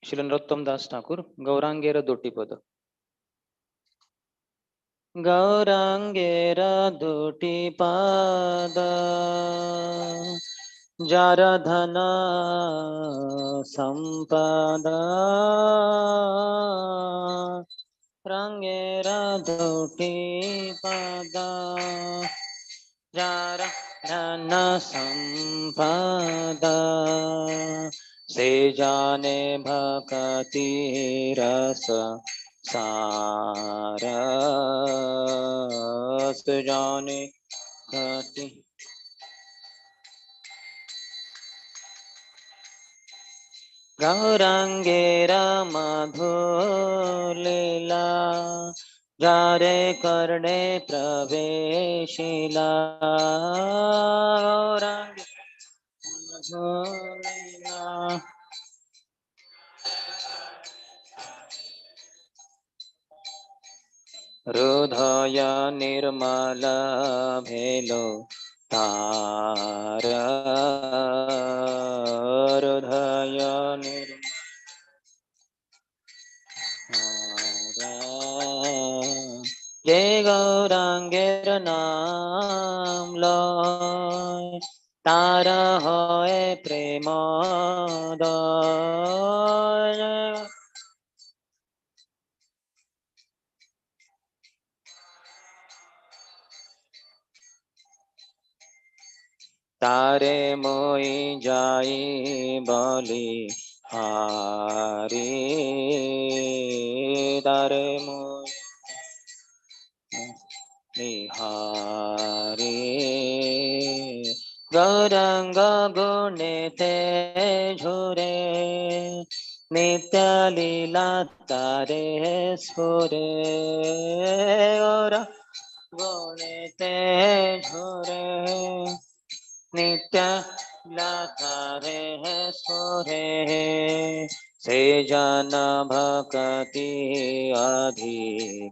श्री नरोत्तम दास ठाकुर गौरांगेर दुटी पद। गौरांगेर दुटी पद जार धन संपद रंगेर दुटी पद जार धन संपद से जाने भक्ति रस सारस जाने भक्ति गौरांगेर मधुर लीला जारे करणे प्रवेशिला गौरांग मधुर लीला हृदय निर्मल भेलो तार हृदय निर्मल जय गौरांगेर नाम लय तार होए प्रेमोदय तारे मोई जाई बोली हारी तारे मोई हारी गौरंग गुणे ते झुरे नित्य लीला तारे स्फुरे गौरंग गुणे ते झुरे नित्य लातारे सोरे से जन भक्ति अधिकारी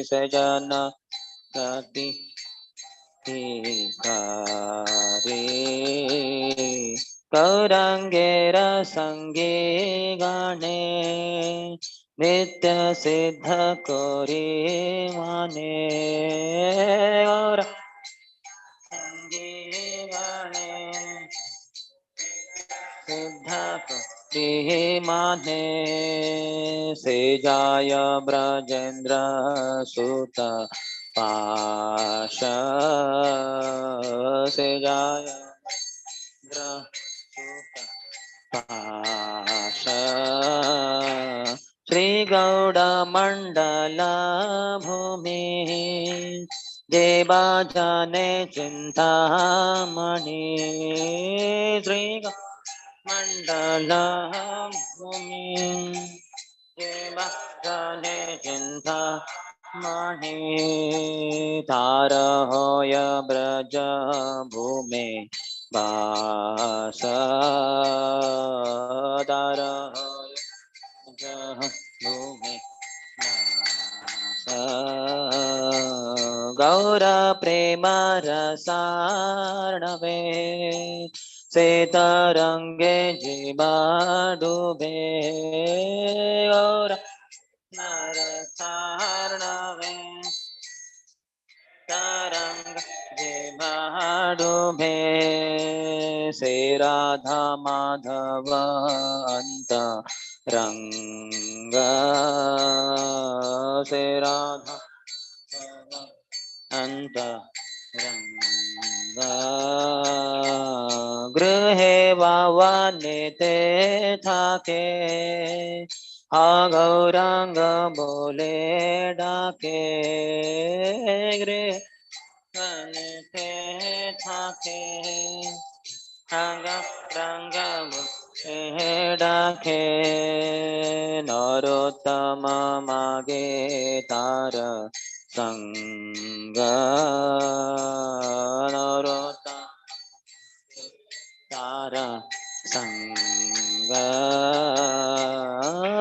से जन भक्ति अधिकारी गौरांगेर संगे गणे नित्य सिद्ध कोरी माने गौर संगे गणे सिद्ध कोरी माने से जाय ब्रजेंद्र सुत पाश से जाय पाश श्री गौड़ मंडल भूमि देवा जाने चिंता मणि श्री मंडल भूमि देवा जाने चिंता मणि तार होय ब्रज भूमि बास तार होय भूमि गौर प्रेम रसार्णवे से तरंगे जीवा डूबे गौर रसार्णवे तरंग जीवा डूबे से राधा माधव अंत रंग से राधा अंत रंग गृहे वावने ते थाके हा गौरांग बोले डाके गृह ते थाके रंग डाके नरोत्तम मागे तार संग नरोत्तम तार Sangha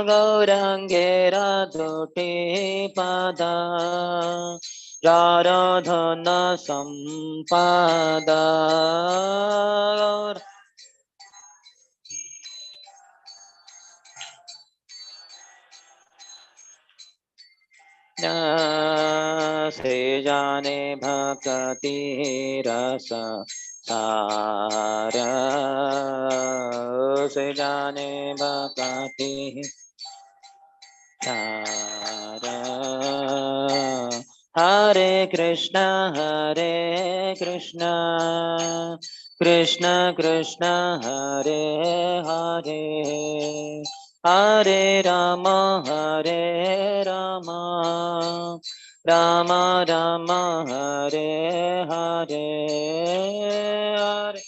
Gaurangera Doti Pada Radhana Sampada से जाने भक्ति रस सार से जाने भक्ति सार हरे Krishna Krishna Krishna Hare Hare Hare Ram Ram Ram Hare Hare Hare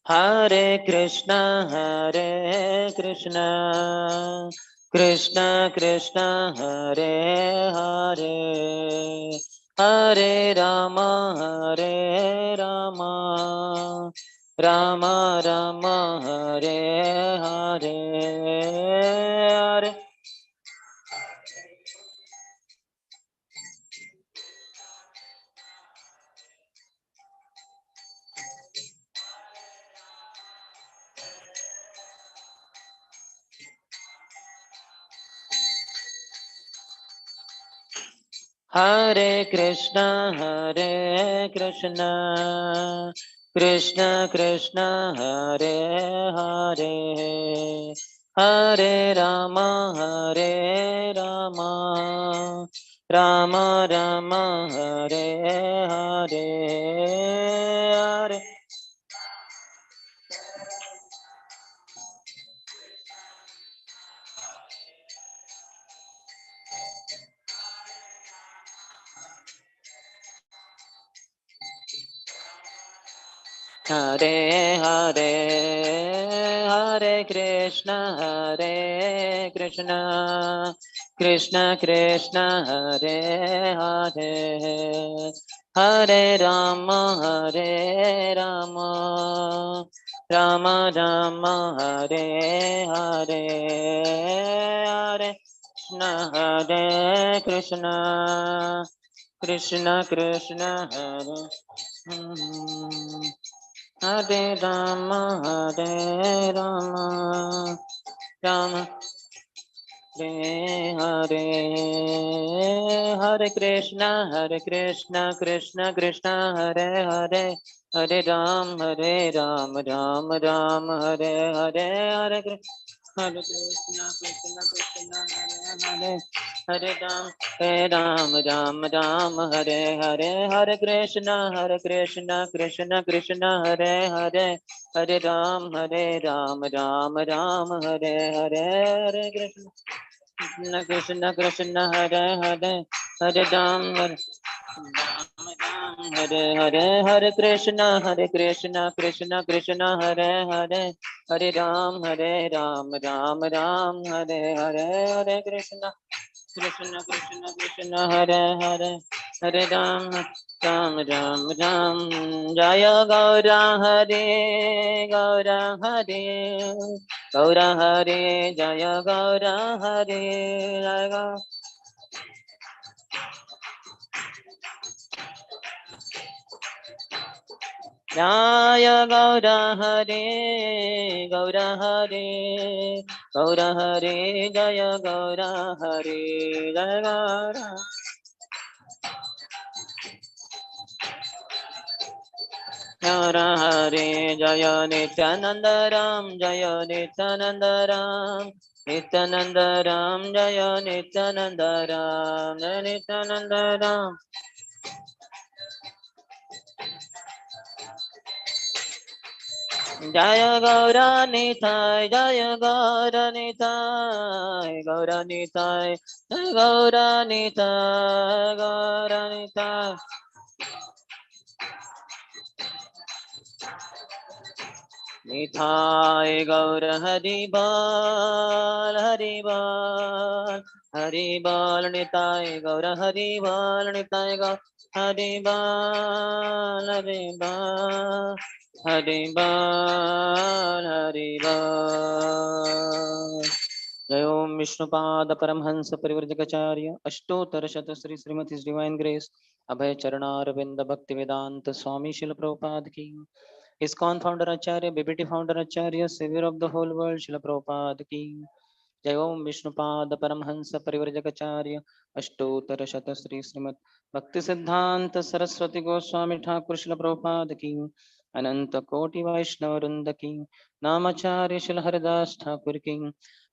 Hare Krishna Krishna Krishna Hare Hare Hare Rama Rama Rama Hare Hare Hare Hare Krishna Krishna Krishna Hare Hare Hare Rama Rama Rama Hare Hare Hare Hare Hare Hare Krishna Krishna Krishna Hare Hare Hare Rama Rama Rama Hare Hare Hare Krishna Krishna Krishna Hare Hare Rama Rama Hare Hare Krishna Krishna Krishna Hare Hare Hare Ram Ram Ram Hare Hare Hare Krishna Krishna Krishna Hare Hare Hare Ram Ram Hare Hare Hare Krishna Krishna Krishna Hare Hare Hare Ram Ram Hare Hare Hare Krishna Krishna Krishna Hare Hare Hare Ram Hare Hare Hare Krishna Krishna Krishna Hare Hare Hare Ram Ram Hare Hare Hare Krishna Krishna Krishna Hare Hare Hare Ram Ram Jaya Gaura Hare Gaura Hare Jaya Gaura Hare Jaya Jaya Gaura Hare Gaura Hare Jaya Gaura Hare Jaya Gaura Gaura Hare Jaya Nityanandaram Jaya Nityanandaram Nityanandaram Jaya Nityanandaram Jaya Nityanandaram Jaya Gaura Nitai Jaya Gaura Nitai Gaura Nitai Gaura Nitai Gaura Nitai Nitai गौर हरि बाल हरि बाल हरि बाल निताय गौर हरि बाल निताय गौर हरि बाल हरि बाल हरि बाल हरि बाल। जय ओम विष्णुपाद परमहंस परिव्रजकाचार्य अष्टोत्तर शत श्री श्रीमती डिवाइन ग्रेस अभय चरणारविंद भक्ति वेदांत स्वामी शिल प्रभुपाद की। ISKCON founder Acharya, BBT founder Acharya, savior of the whole world, Srila Prabhupada की। जय ओम विष्णुपाद परमहंस परिव्रजकाचार्य अष्टोत्तर शत श्री श्रीमद भक्ति सिद्धांत सरस्वती गोस्वामी ठाकुर श्रील प्रभुपाद की। अनंत कोटि वैष्णव वृंद की। नामाचार्य श्रील हरिदास ठाकुर की।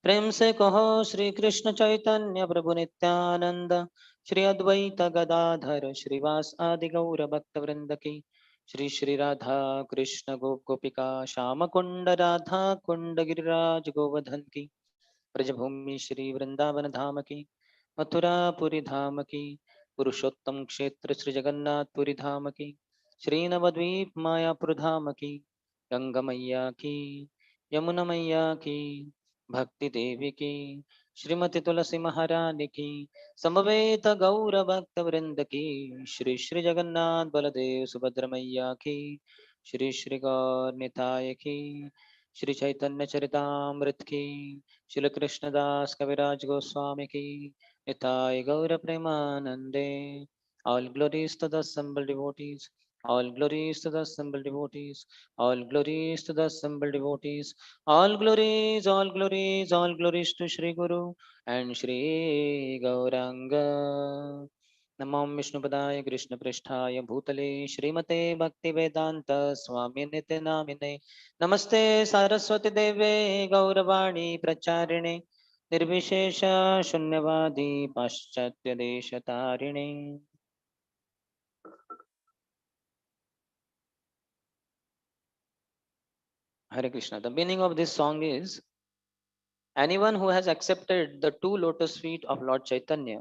प्रेम से कहो श्री कृष्ण चैतन्य प्रभु नित्यानंद, श्री अद्वैत गदाधर श्रीवास आदि गौर भक्त वृंद की। श्री श्री राधा कृष्ण गोपिका श्याम कुंड राधा कुंड गिरिराज गोवर्धन की। ब्रजभूमि श्री वृंदावन धाम की। मथुरापुरी धाम की। पुरुषोत्तम क्षेत्र श्री जगन्नाथपुरी धाम की। श्री नवद्वीप मायापुर धाम की। गंगा मैया की। यमुना मैया की। भक्ति देवी की। श्रीमती तुलसी महारानी की। समवेत गौर भक्त वृंद की। श्री श्री जगन्नाथ बलदेव सुभद्र मैया की। श्री श्री गौर निताय की। श्री चैतन्य चरितामृत की। श्री कृष्णदास कविराज गोस्वामी की। निताय गौर प्रेमानंदे। All glories to the assembled devotees. All glories to the assembled devotees. All glories to the assembled devotees. All glories, all glories, all glories to Shri Guru and Shri Gauranga. नमो विष्णुपदाय कृष्णपृष्ठाय भूतले श्रीमते भक्तिवेदांत स्वामी नित्य नामिने। नमस्ते सरस्वती देवे गौरवाणी प्रचारिणे निर्विशेष शून्यवादी पाश्चात्य देश तारिणे। Hare Krishna. The meaning of this song is: anyone who has accepted the two lotus feet of Lord Chaitanya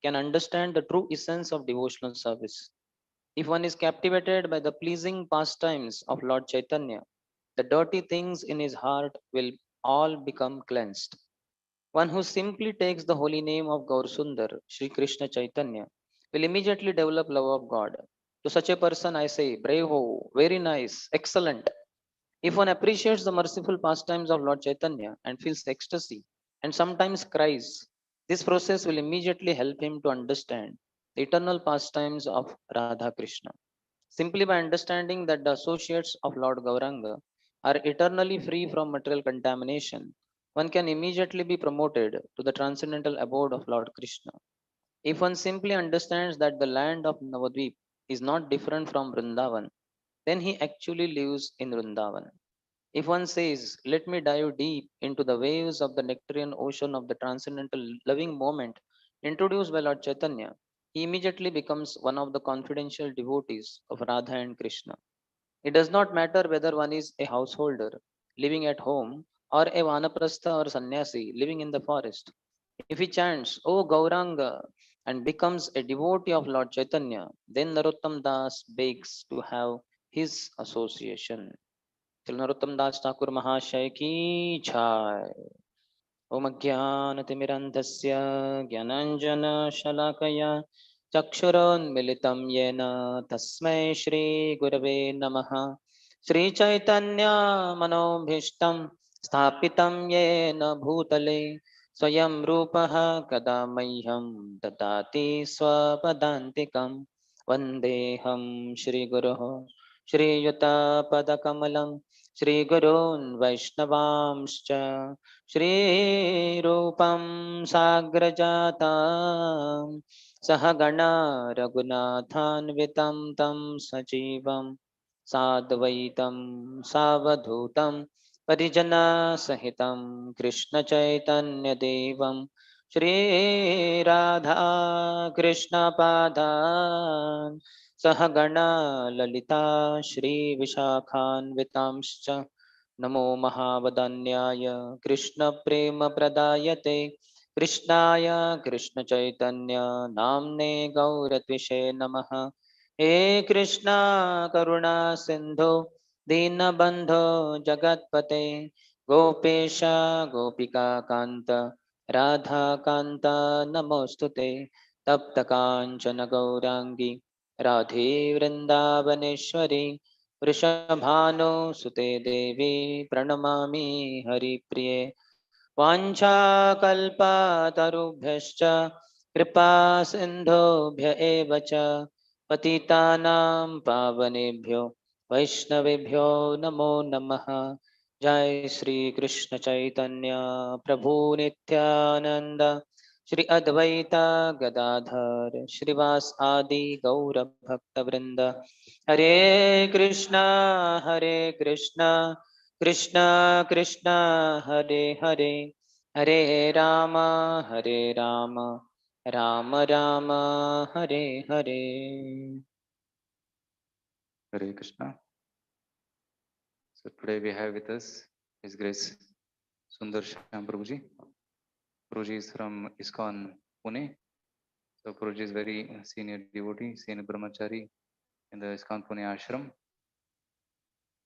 can understand the true essence of devotional service. If one is captivated by the pleasing pastimes of Lord Chaitanya, the dirty things in his heart will all become cleansed. One who simply takes the holy name of Gaur Sundar, Sri Krishna Chaitanya, will immediately develop love of God. To such a person, I say, bravo, very nice, excellent. If one appreciates the merciful pastimes of Lord Chaitanya and feels ecstasy and sometimes cries, this process will immediately help him to understand the eternal pastimes of Radha Krishna. Simply by understanding that the associates of Lord Gauranga are eternally free from material contamination, one can immediately be promoted to the transcendental abode of Lord Krishna. If one simply understands that the land of Navadvip is not different from Vrindavan, then he actually lives in Vrindavan. If one says, let me dive deep into the waves of the nectarian ocean of the transcendental loving moment introduced by Lord Chaitanya, he immediately becomes one of the confidential devotees of Radha and Krishna. It does not matter whether one is a householder living at home or a vanaprastha or sannyasi living in the forest. If he chants, O Gauranga, and becomes a devotee of Lord Chaitanya, then Narottam Das begs to have his association. Shri Narottam दास ठाकुर महाशय की जय। ओम अज्ञानतिमिरन्धस्य ज्ञानाञ्जनशलाकया चक्षुरोन्मिलितं येन तस्मै श्रीगुरवे नमः। श्रीचैतन्यमनोभीष्टं स्थापितं येन भूतले स्वयं रूपः कदा मह्यं ददाति स्वपदान्तिकं। वन्देऽहं श्रीगुरोः श्रीयुतपदकमलं श्रीगुरून् वैष्णवांश्च श्रीरूपं साग्रजातां सहगणा रघुनाथान्वितं तं सजीवं साद्वैतं सावधूतं परिजनसहितं कृष्णचैतन्यदेवं श्रीराधा कृष्णपादान् सहगणा ललिता श्रीविशाखान्वितांश्च नमो महावदन्याय कृष्णप्रेमप्रदायते कृष्णाय कृष्णचैतन्य नाम्ने गौरत्विषे नमः। हे कृष्णा करुणा सिन्धो दीनबन्धो जगत्पते गोपेश गोपिकान्त राधाकान्त नमोऽस्तुते तप्त काञ्चन गौराङ्गी राधे वृन्दावनेश्वरी वृषभानुसुते देवी प्रणमामि हरिप्रिये वाञ्छाकल्पतरुभ्यश्च कृपा सिन्धुभ्य एव च पतितानां पावनेभ्यो वैष्णवेभ्यो नमो नमः। जय श्री कृष्ण चैतन्य प्रभु नित्यानंद श्री अद्वैत गदाधर श्रीवास आदि गौर भक्त वृंद। हरे Krishna Krishna Krishna Hare Hare Hare Ram Ram Ram Hare Hare. Hare Krishna. So today we have with us His Grace Sundar Shyam Prabhuji. Prabhuji is from ISKCON Pune. So Prabhuji is very senior devotee, senior brahmachari in the ISKCON Pune ashram.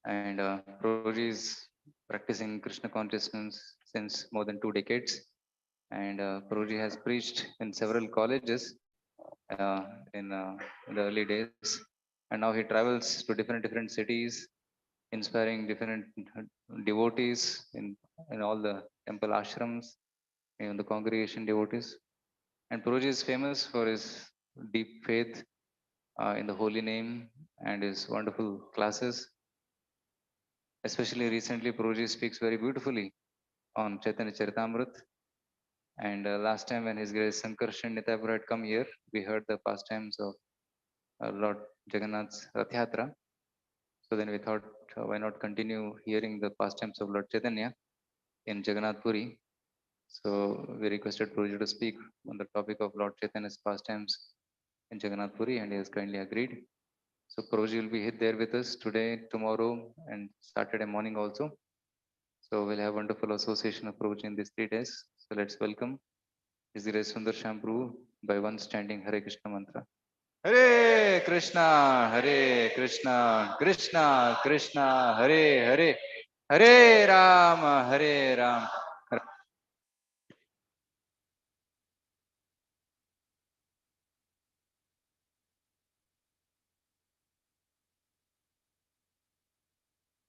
And Prabhuji is practicing Krishna consciousness since more than 2 decades. And Prabhuji has preached in several colleges uh, in, uh, in the early days. And now he travels to different cities, inspiring different devotees in all the temple ashrams, in the congregation devotees. And Prabhuji is famous for his deep faith in the holy name and his wonderful classes. Especially recently, Prabhuji speaks very beautifully on Chaitanya Charitamrita. And last time when His Grace Sankarshan Nitapur had come here, we heard the pastimes of Lord Jagannath's Rath Yatra. So then we thought, why not continue hearing the pastimes of Lord Chaitanya in Jagannath Puri? So we requested Prabhuji to speak on the topic of Lord Chaitanya's pastimes in Jagannath Puri, and he has kindly agreed. So Prabhuji will be there with us today, tomorrow, and Saturday morning also. So we'll have wonderful association of Prabhuji in these 3 days. So let's welcome His Grace Sundar Shyam Prabhu by one standing Hare Krishna mantra. Hare Krishna, Krishna Krishna, Hare Hare, Hare Rama, Hare Rama.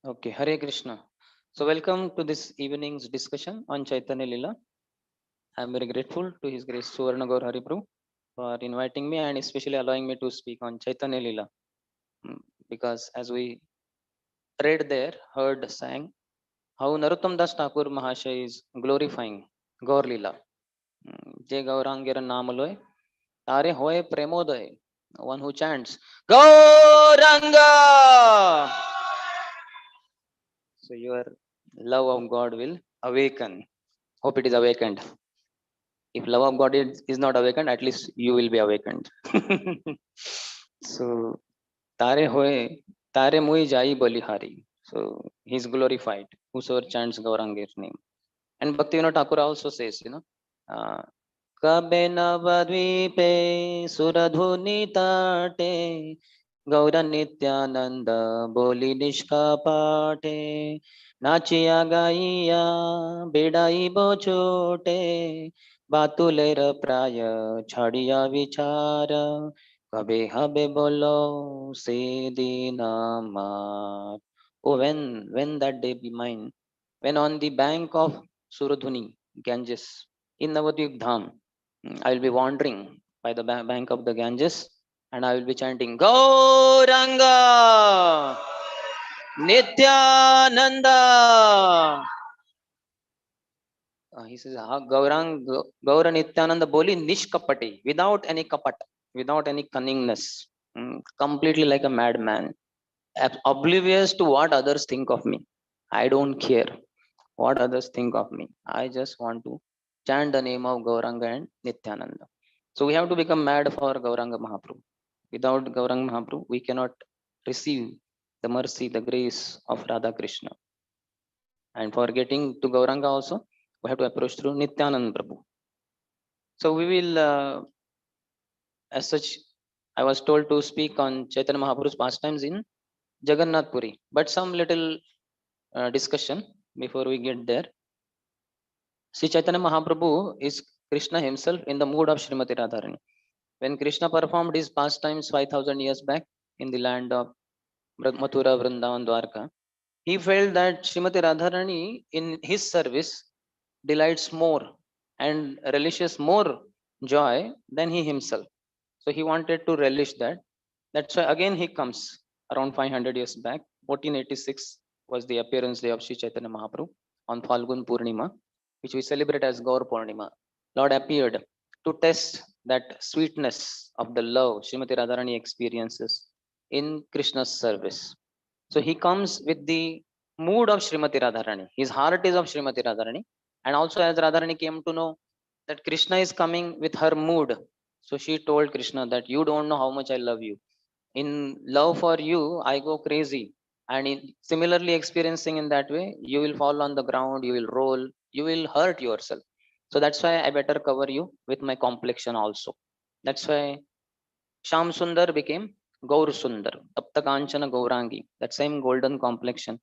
Okay, Hare Krishna. So welcome to this evening's discussion on Chaitanya Lila. I am very grateful to His Grace Suvarna Gaur Hari Prabhu for inviting me and especially allowing me to speak on Chaitanya Lila. Because as we read there, heard, sang, how Narottam Das Thakur Mahasaya is glorifying Gaur Lila. Je Gaurangir Namaloy, Tare Hoye Premoday, one who chants Gauranga. So your love of God will awaken. Hope it is awakened. If love of God is not awakened, at least you will be awakened. So Tare Hoye, Tare Mui Jai Balihari. So he's glorified, whosoever chants Gaurangir's name. And Bhaktivinoda Thakur also says, uh, Kabe Navadvipe Suradhuni Tate Gaura Nityananda Boli Nishka Pate Nachiya Gaiya Bedai Bochote Batulera Praya Chadiya Vichara Kabe Habe Bolo Sedina Mat. Oh, when that day be mine, when on the bank of Suradhuni, Ganges, in Navadvip Dham, I will be wandering by the bank of the Ganges and I will be chanting Gauranga Nityananda. He says Gaura Nityananda Boli Nishkapati, without any kapat, without any cunningness, completely like a madman, oblivious to what others think of me. I don't care what others think of me. I just want to chant the name of Gauranga and Nityananda. So we have to become mad for Gauranga Mahaprabhu. Without Gauranga Mahaprabhu, we cannot receive the mercy, the grace of Radha Krishna. And for getting to Gauranga also, we have to approach through Nityananda Prabhu. So we will, as such, I was told to speak on Chaitanya Mahaprabhu's pastimes in Jagannath Puri. But some little discussion before we get there. Sri Chaitanya Mahaprabhu is Krishna himself in the mood of Srimati Radharani. When Krishna performed his pastimes 5000 years back in the land of Mathura, Vrindavan, Dwarka, he felt that Srimati Radharani in his service delights more and relishes more joy than he himself. So he wanted to relish that. That's why again he comes around 500 years back. 1486 was the appearance day of Sri Chaitanya Mahaprabhu on Falgun Purnima, which we celebrate as Gaur Purnima. Lord appeared to test that sweetness of the love Srimati Radharani experiences in Krishna's service. So he comes with the mood of Srimati Radharani. His heart is of Srimati Radharani. And also, as Radharani came to know that Krishna is coming with her mood, so she told Krishna that you don't know how much I love you. In love for you, I go crazy. And similarly, experiencing in that way, you will fall on the ground, you will roll, you will hurt yourself. So that's why I better cover you with my complexion also. That's why Shyam Sundar became Gaur Sundar, Tapta Kanchana Gaurangi, that same golden complexion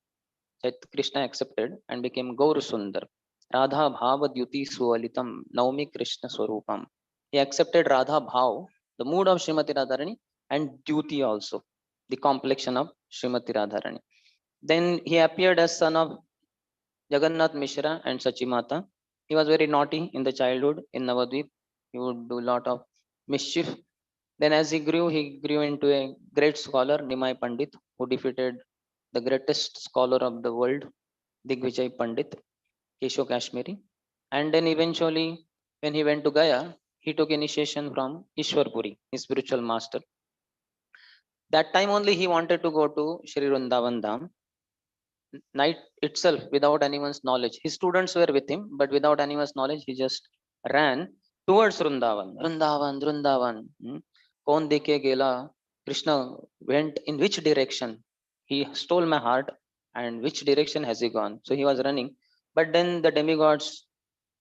that Krishna accepted and became Gaur Sundar. Radha Bhava Dyuti Sualitam Naumi Krishna Swarupam. He accepted Radha Bhav, the mood of Srimati Radharani, and Dyuti also, the complexion of Srimati Radharani. Then he appeared as son of Jagannath Mishra and Sachimata. He was very naughty in the childhood in Navadvip. He would do a lot of mischief. Then as he grew into a great scholar, Nimai Pandit, who defeated the greatest scholar of the world, Digvijay Pandit, Kesho Kashmiri. And then eventually, when he went to Gaya, he took initiation from Ishwar Puri, his spiritual master. That time only he wanted to go to Shri Vrindavan Dham, night itself, without anyone's knowledge. His students were with him, but without anyone's knowledge, he just ran towards Vrindavan. Vrindavan, Vrindavan. Kaun deke gela? Krishna went in which direction? He stole my heart, and which direction has he gone? So he was running. But then the demigods,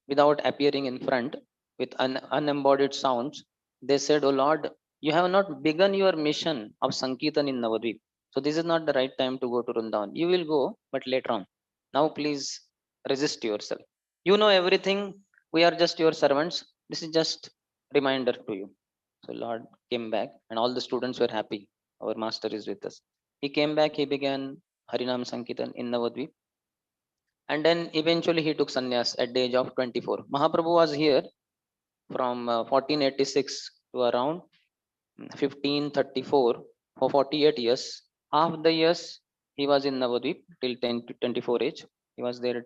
without appearing in front with unembodied sounds, they said, "O Lord, you have not begun your mission of Sankirtan in Navadvip. So this is not the right time to go to Vrindavan. You will go, but later on. Now please resist yourself. You know everything. We are just your servants. This is just reminder to you." So Lord came back, and all the students were happy. Our master is with us. He came back. He began Harinam Sankirtan in Navadvip, and then eventually he took sannyas at the age of 24. Mahaprabhu was here from 1486 to around 1534 for 48 years. Half the years he was in Navadvip till 10 to 24 age. He was there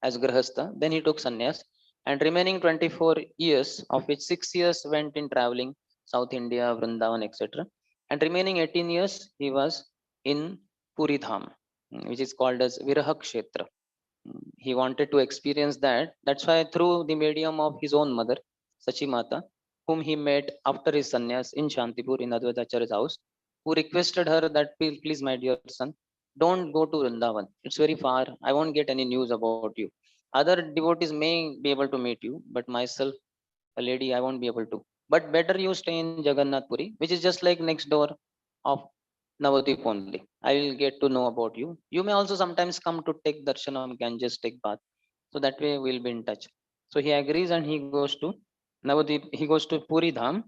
as Grahastha. Then he took sannyas, and remaining 24 years, of which 6 years went in traveling South India, Vrindavan, etc. And remaining 18 years he was in Puri Dham, which is called as Viraha Kshetra. He wanted to experience that. That's why through the medium of his own mother, Sachimata, whom he met after his sannyas in Shantipur in Advaitacharya's house, who requested her that, please, my dear son, don't go to Vrindavan. It's very far. I won't get any news about you. Other devotees may be able to meet you, but myself, a lady, I won't be able to. But better you stay in Jagannath Puri, which is just like next door of Navadvip only. I will get to know about you. You may also sometimes come to take darshanam, can just take bath. So that way we'll be in touch. So he agrees and he goes to Navadvip. He goes to Puri Dham.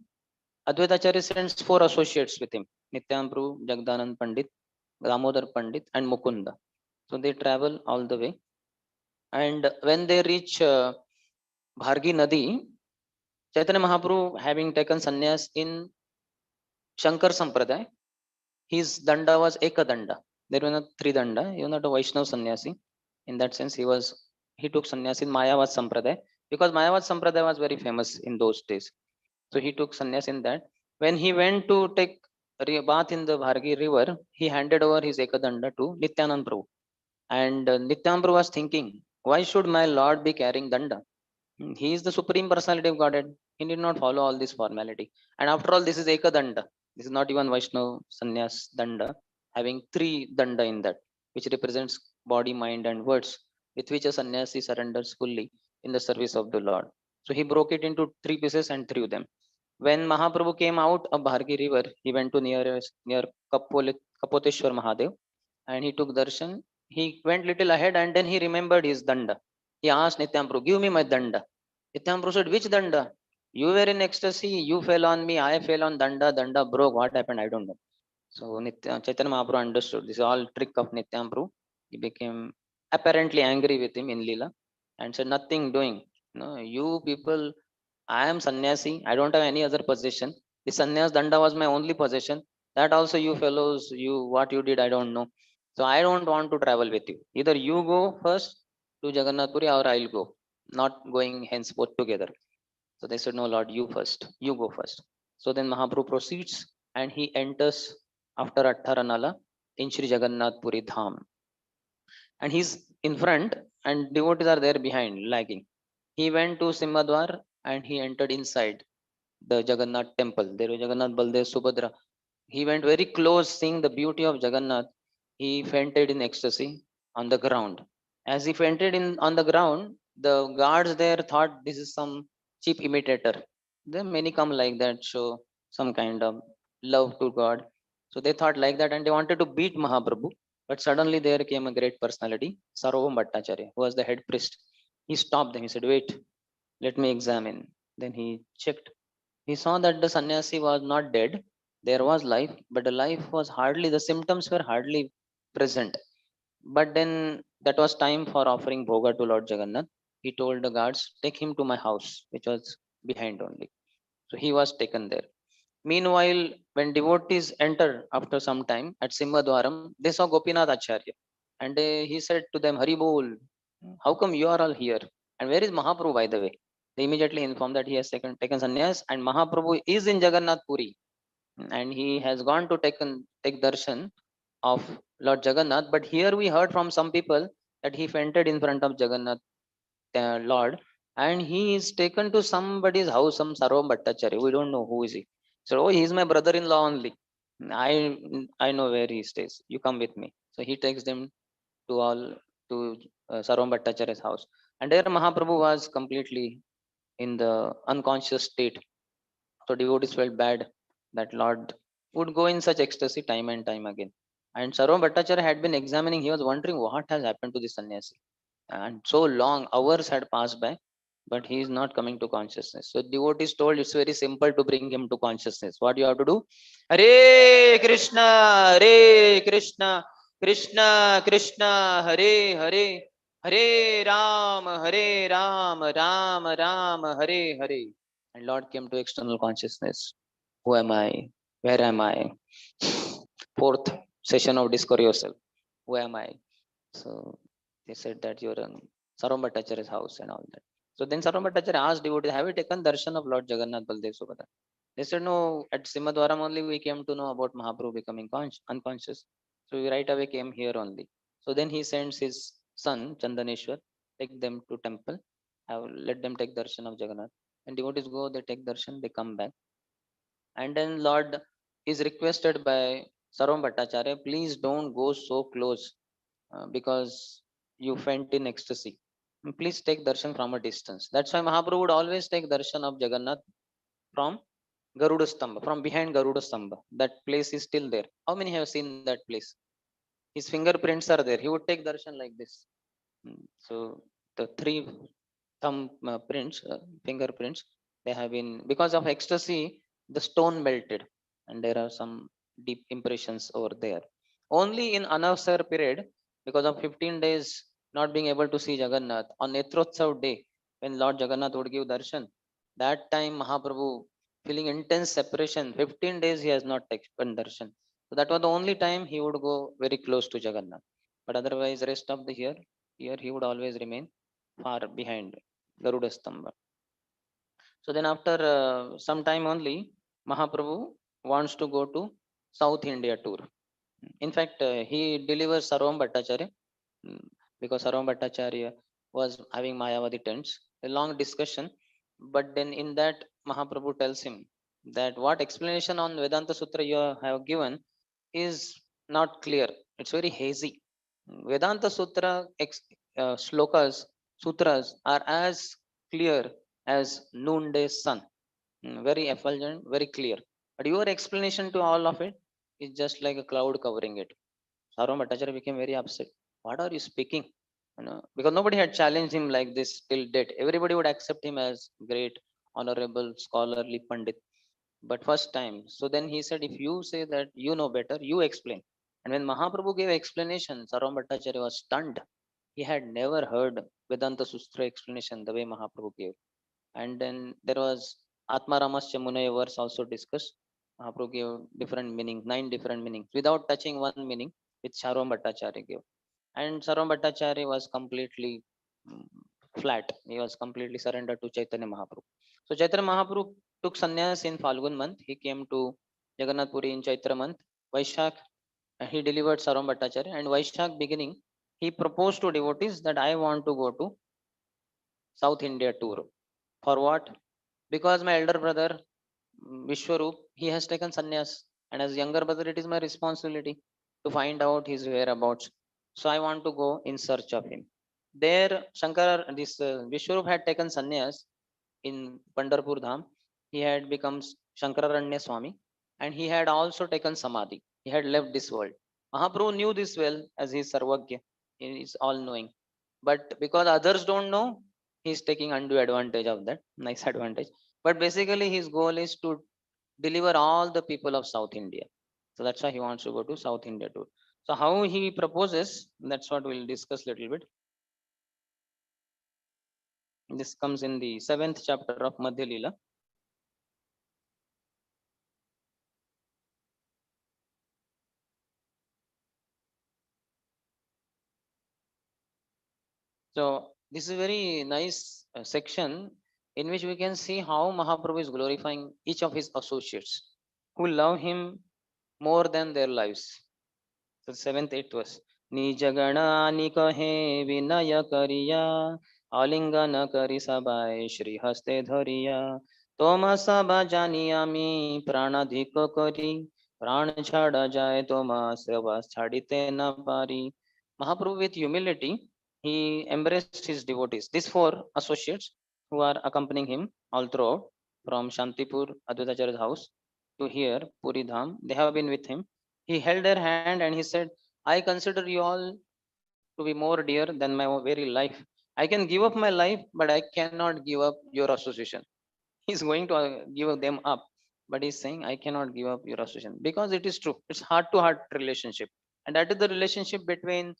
Advaitacharya sends 4 associates with him: Nityanand Prabhu, Jagdanand Pandit, Damodar Pandit, and Mukunda. So they travel all the way. And when they reach Bhargi Nadi, Chaitanya Mahaprabhu, having taken sannyas in Shankar Sampradaya, his danda was Ekadanda. There were not 3 danda. He was not a Vaishnav sannyasi. In that sense, he took sannyas in Mayavad Sampradaya, because Mayavad Sampradaya was very famous in those days. So he took sannyas in that. When he went to take bath in the Bhargi river, he handed over his Ekadanda to Nityanand Prabhu. And Nityanand Prabhu was thinking, why should my Lord be carrying danda? He is the supreme personality of Godhead. He need not follow all this formality. And after all, this is Ekadanda. This is not even Vaishnav Sannyas Danda, having 3 danda in that, which represents body, mind, and words, with which a sannyasi surrenders fully in the service of the Lord. So he broke it into 3 pieces and threw them. When Mahaprabhu came out of Bhargi river, he went to near Kapoteshwar Mahadev. and he took darshan. He went little ahead and then he remembered his danda. He asked Nityamprabhu, give me my danda. Nityamprabhu said, which danda? You were in ecstasy, you fell on me, I fell on danda, danda broke. What happened? I don't know. So Chaitanya Mahaprabhu understood this is all trick of Nityamprabhu. He became apparently angry with him in Leela and said, nothing doing. No, you people, I am sannyasi. I don't have any other possession. The sannyas danda was my only possession. That also you fellows, you what you did, I don't know. So I don't want to travel with you. Either you go first to Jagannath Puri or I'll go. Not going henceforth together. So they said, no, Lord, you first. You go first. So then Mahaprabhu proceeds and he enters after Attaranala in Sri Jagannath Puri Dham. And he's in front and devotees are there behind, lagging. He went to Simhadwar and he entered inside the Jagannath temple. There was Jagannath, Baldev, Subhadra. He went very close, seeing the beauty of Jagannath. He fainted in ecstasy on the ground. As he fainted in on the ground, the guards there thought this is some cheap imitator. There many come like that, show some kind of love to God. So they thought like that and they wanted to beat Mahaprabhu. But suddenly there came a great personality, Sarvam Bhattacharya, who was the head priest. He stopped them. He said, wait, let me examine. Then he checked. He saw that the sannyasi was not dead. There was life, but the life was hardly, the symptoms were hardly present. But then that was time for offering bhoga to Lord Jagannath. He told the guards, take him to my house, which was behind only. So he was taken there. Meanwhile, when devotees entered after some time at Simhadwaram, they saw Gopinath Acharya. And he said to them, Hari Bol, how come you are all here? And where is Mahaprabhu, by the way? They immediately informed that he has taken sannyas and Mahaprabhu is in Jagannath Puri. And he has gone to take darshan of Lord Jagannath. But here we heard from some people that he fainted in front of Jagannath Lord, and he is taken to somebody's house, some Sarvam Bhattacharya. We don't know who is he. So, oh, he is my brother-in-law only. I know where he stays. You come with me. So he takes them to all to Sarvam Bhattacharya's house, and there Mahaprabhu was completely in the unconscious state. So devotees felt bad that Lord would go in such ecstasy time and time again. And Sarvam Bhattacharya had been examining. He was wondering what has happened to the sannyasi and so long hours had passed by, but he is not coming to consciousness. So devotees told it's very simple to bring him to consciousness. What you have to do? Hare Krishna, Hare Krishna, Krishna Krishna, Hare Hare, Hare Ram, Hare Ram, Ram Ram, Hare Hare. And Lord came to external consciousness. Who am I? Where am I? Fourth session of Discover Yourself. Who am I? So they said that you're in Sarvam Bhattacharya's house and all that. So then Sarvam Bhattacharya asked devotees, have you taken darshan of Lord Jagannath, Baldev, Subhadra? They said, no, at Simhadwaram only we came to know about Mahaprabhu becoming unconscious. So we right away came here only. So then he sends his son, Chandaneshwar, take them to temple, let them take darshan of Jagannath. And devotees go, they take darshan, they come back. And then Lord is requested by Sarvam Bhattacharya, please don't go so close because you faint in ecstasy. Please take darshan from a distance. That's why Mahaprabhu would always take darshan of Jagannath from Garuda Stamba, from behind Garuda Stamba. That place is still there. How many have seen that place? His fingerprints are there. He would take darshan like this. So the three thumb prints, fingerprints, they have been, because of ecstasy, the stone melted and there are some deep impressions over there. Only in Anavsar period, because of 15 days not being able to see Jagannath, on Netrotsav day, when Lord Jagannath would give darshan, that time Mahaprabhu feeling intense separation, 15 days he has not taken darshan. So that was the only time he would go very close to Jagannath. But otherwise, rest of the year he would always remain far behind Garuda Stamba. So then after some time only, Mahaprabhu wants to go to South India tour. In fact, he delivers Sarvam Bhattacharya because Sarvam Bhattacharya was having Mayavadi tents. A long discussion, but then in that Mahaprabhu tells him that what explanation on Vedanta Sutra you have given is not clear. It's very hazy. Vedanta Sutra slokas, sutras are as clear as noonday sun. Very effulgent, very clear. But your explanation to all of it is just like a cloud covering it. Sarvam Bhattacharya became very upset. What are you speaking? Because nobody had challenged him like this till date. Everybody would accept him as great, honorable, scholarly Pandit. But first time. So then he said, if you say that you know better, you explain. And when Mahaprabhu gave explanation, Sarvam Bhattacharya was stunned. He had never heard Vedanta Sustra explanation the way Mahaprabhu gave. And then there was Atma Ramasya Munaya verse also discussed. Mahaprabhu gave different meaning, 9 different meanings, without touching one meaning, which Sarvam Bhattacharya gave. And Sarvam Bhattacharya was completely mm, flat. He was completely surrendered to Chaitanya Mahaprabhu. So Chaitanya Mahaprabhu took sannyas in Falgun month. He came to Jagannath Puri in Chaitra month. Vaishak, he delivered Sarvam Bhattacharya. And Vaishak beginning, he proposed to devotees that I want to go to South India tour. For what? Because my elder brother Vishwarup, he has taken sannyas, and as younger brother, it is my responsibility to find out his whereabouts. So I want to go in search of him. There, this Vishwarup had taken sannyas in Pandharpur Dham. He had become Shankararanya Swami, and he had also taken samadhi. He had left this world. Mahaprabhu knew this well as he is Sarvagya. He is all knowing. But because others don't know, he is taking undue advantage of that. Nice advantage. But basically, his goal is to deliver all the people of South India. So that's why he wants to go to South India tour. So how he proposes, that's what we'll discuss a little bit. This comes in the 7th chapter of Madhya Lila. So this is a very nice section in which we can see how Mahaprabhu is glorifying each of his associates who love him more than their lives. So 7th, 8th verse. निज गणानि कहे विनय करिया आलिंगन करि सबाय श्री हस्ते धरिया तोम सब जानी आमी प्राणाधिक करी प्राण छाड़ जाए तोम श्रवस छाड़िते न पारी. Mahaprabhu with humility he embraced his devotees, these 4 associates who are accompanying him all throughout from Shantipur Advaitacharya's house to here Puri Dham. They have been with him. He held their hand and he said, I consider you all to be more dear than my very life. I can give up my life, but I cannot give up your association. He's going to give them up, but he's saying, I cannot give up your association because it is true. It's heart to heart relationship. And that is the relationship between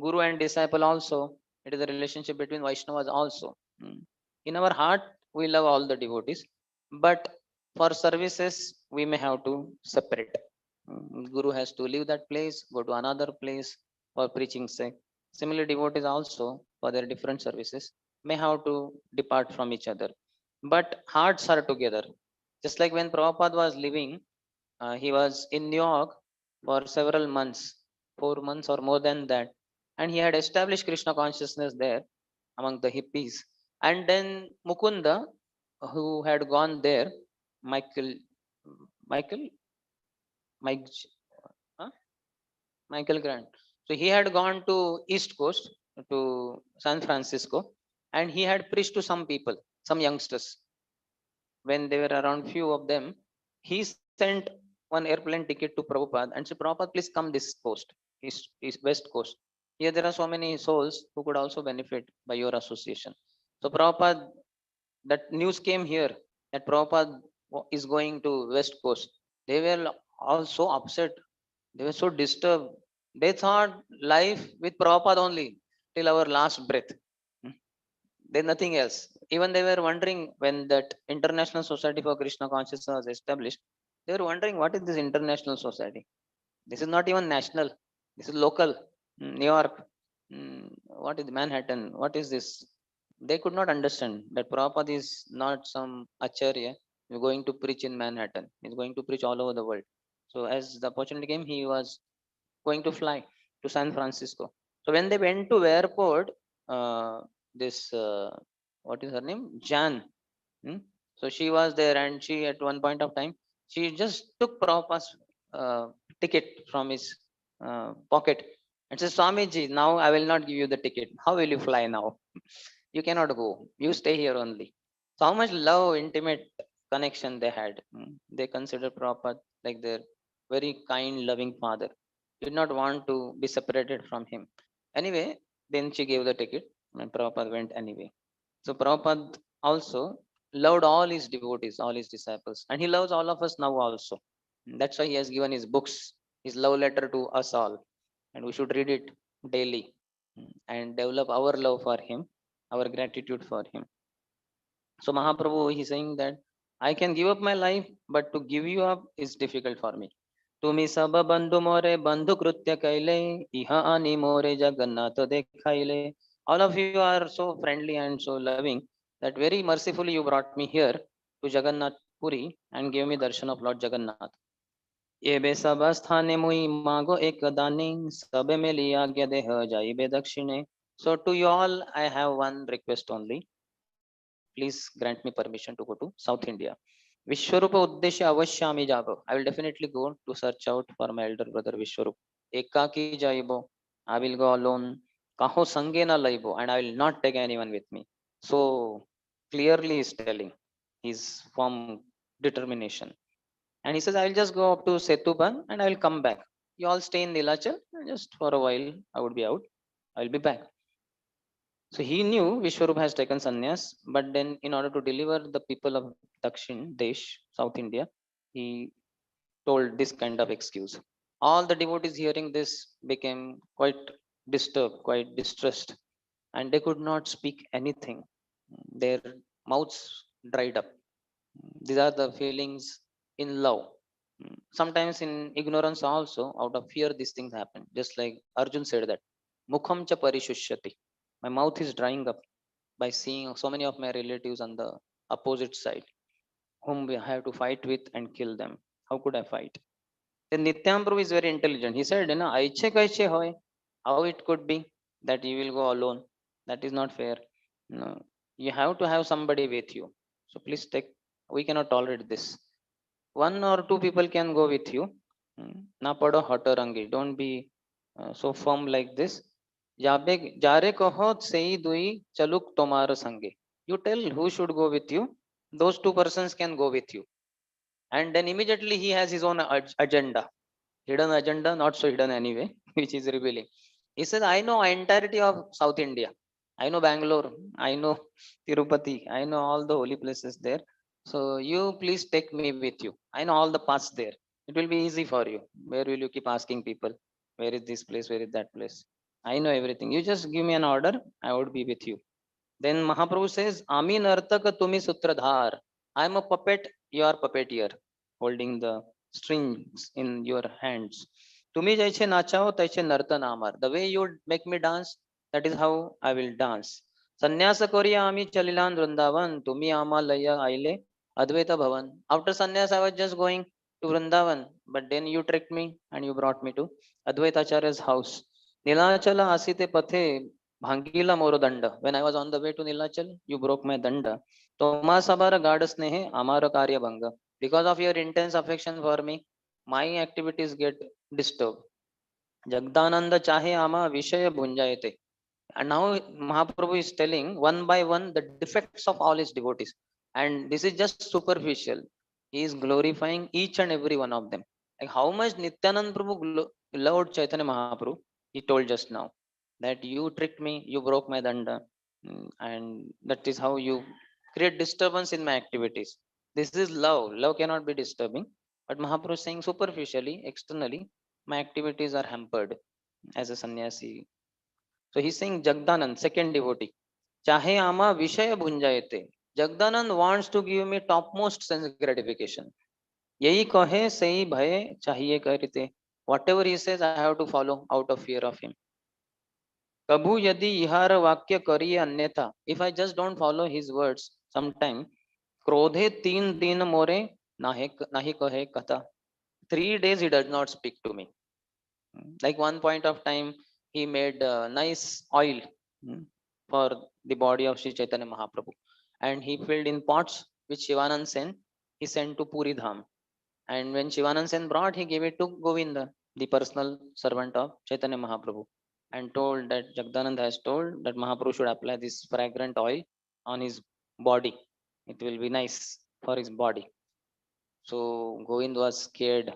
Guru and disciple also. It is a relationship between Vaishnavas also. In our heart, we love all the devotees, but for services, we may have to separate. Guru has to leave that place, go to another place for preaching sake. Similarly, devotees also, for their different services, may have to depart from each other. But hearts are together. Just like when Prabhupada was living, he was in New York for several months, 4 months or more than that, and he had established Krishna consciousness there among the hippies. And then Mukunda, who had gone there, Michael, Michael, Mike, huh? Michael Grant. So he had gone to East Coast to San Francisco, and he had preached to some people, some youngsters. When they were around few of them, he sent one airplane ticket to Prabhupada and said, Prabhupada, please come this coast, East West Coast. Here there are so many souls who could also benefit by your association. So Prabhupada, that news came here that Prabhupada is going to West Coast. They were all so upset. They were so disturbed. They thought life with Prabhupada only till our last breath. There's nothing else. Even they were wondering when that International Society for Krishna Consciousness was established. They were wondering what is this international society? This is not even national. This is local. New York. What is Manhattan? What is this? They could not understand that Prabhupada is not some acharya going to preach in Manhattan. He's going to preach all over the world. So as the opportunity came, he was going to fly to San Francisco. So when they went to airport, this what is her name? Jan. Hmm? So she was there, and she at one point of time she just took Prabhupada's ticket from his pocket and said, Swamiji, now I will not give you the ticket. How will you fly now? You cannot go. You stay here only. So how much love, intimate connection they had. They considered Prabhupada like their very kind, loving father. did not want to be separated from him. Anyway, then she gave the ticket and Prabhupada went anyway. So Prabhupada also loved all his devotees, all his disciples, and he loves all of us now also. That's why he has given his books, his love letter to us all, and we should read it daily, and develop our love for him, our gratitude for him. So Mahaprabhu, he's saying that I can give up my life, but to give you up is difficult for me. तुम्ही सब बंधु मोरे बंधु कृत्य कैले इह आणि मोरे Jagannath देखाइले. All of you are so friendly and so loving that very mercifully you brought me here to Jagannath Puri and gave me darshan of Lord Jagannath. एबे सब स्थाने मुई मागो एक दानी सबे में लिया गया देह जाइबे दक्षिणे. So to you all I have one request only. Please grant me permission to go to South India. Vishwarupa uddeshe avashyami jabo. I will definitely go to search out for my elder brother Vishwarup. Ekaki jaibo. I will go alone. Kaho sange na laibo. And I will not take anyone with me. So clearly he's telling his firm determination. And he says, I will just go up to Setuban and I will come back. You all stay in Nilachal. Just for a while, I would be out. I will be back. So he knew Vishwarup has taken sannyas, but then in order to deliver the people of Dakshin Desh, South India, he told this kind of excuse. All the devotees hearing this became quite disturbed, quite distressed, and they could not speak anything. Their mouths dried up. These are the feelings in love. Sometimes in ignorance also, out of fear, these things happen. Just like Arjun said that, Mukham cha parishushati. My mouth is drying up by seeing so many of my relatives on the opposite side, whom we have to fight with and kill them. How could I fight? Then Nityam Prabhu is very intelligent. He said, Aiche kaiche hoy. How it could be that you will go alone? That is not fair. No, you have to have somebody with you. So please take. We cannot tolerate this. One or two people can go with you. Na pado hatarangi. Don't be so firm like this. Jabe jare kahot sei dui chaluk tomar sange. You tell who should go with you. Those two persons can go with you. And then immediately he has his own agenda, hidden agenda, not so hidden anyway, which is revealing. He says, I know entirety of South India. I know Bangalore. I know Tirupati. I know all the holy places there. So you please take me with you. I know all the paths there. It will be easy for you. Where will you keep asking people? Where is this place? Where is that place? I know everything. You just give me an order. I would be with you. Then Mahaprabhu says, Ami nartaka tumi sutradhar. I am a puppet, you are puppeteer, holding the strings in your hands. Tumi jaiche nachao taiche nartan amar. The way you make me dance, that is how I will dance. Sannyasa Korea ami chalilan Vrindavan, tumi ama laya aile Advaita Bhavan. After sannyas, I was just going to Vrindavan, but then you tricked me and you brought me to Advaita Acharya's house. Nilachala asite pathe भांगीला मोर दंड. When I was on the way to Nilachal, you broke my danda. Toma sabara gad snehe amara karya bhanga. Because of your intense affection for me, my activities get disturbed. Jagdananda chahe ama vishaya bhunjayate. And now Mahaprabhu is telling one by one the defects of all his devotees. And this is just superficial. He is glorifying each and every one of them. Like how much Nityanand Prabhu loved Chaitanya Mahaprabhu, he told just now that you tricked me, you broke my danda, and that is how you create disturbance in my activities. This is love. Love cannot be disturbing. But Mahaprabhu is saying superficially, externally, my activities are hampered as a sannyasi. So he's saying Jagdanand, second devotee. Chahe ama vishaya bhunjayate. Jagdanand wants to give me topmost sense gratification. Yahi kahe sahi bhaye chahiye karite. Whatever he says, I have to follow out of fear of him. Kabhu yadi ihara vakya kariye अन्यथा. If I just don't follow his words, sometime krodhe teen din more nahi kahe kata. 3 days he does not speak to me. Like one point of time, he made nice oil for the body of Sri Chaitanya Mahaprabhu, and he filled in pots which Shivanand Sen he sent to Puri Dham. And when Shivanand Sen brought, he gave it to Govinda, the personal servant of Chaitanya Mahaprabhu, and told that Jagdanand has told that Mahaprabhu should apply this fragrant oil on his body. It will be nice for his body. So Govind was scared.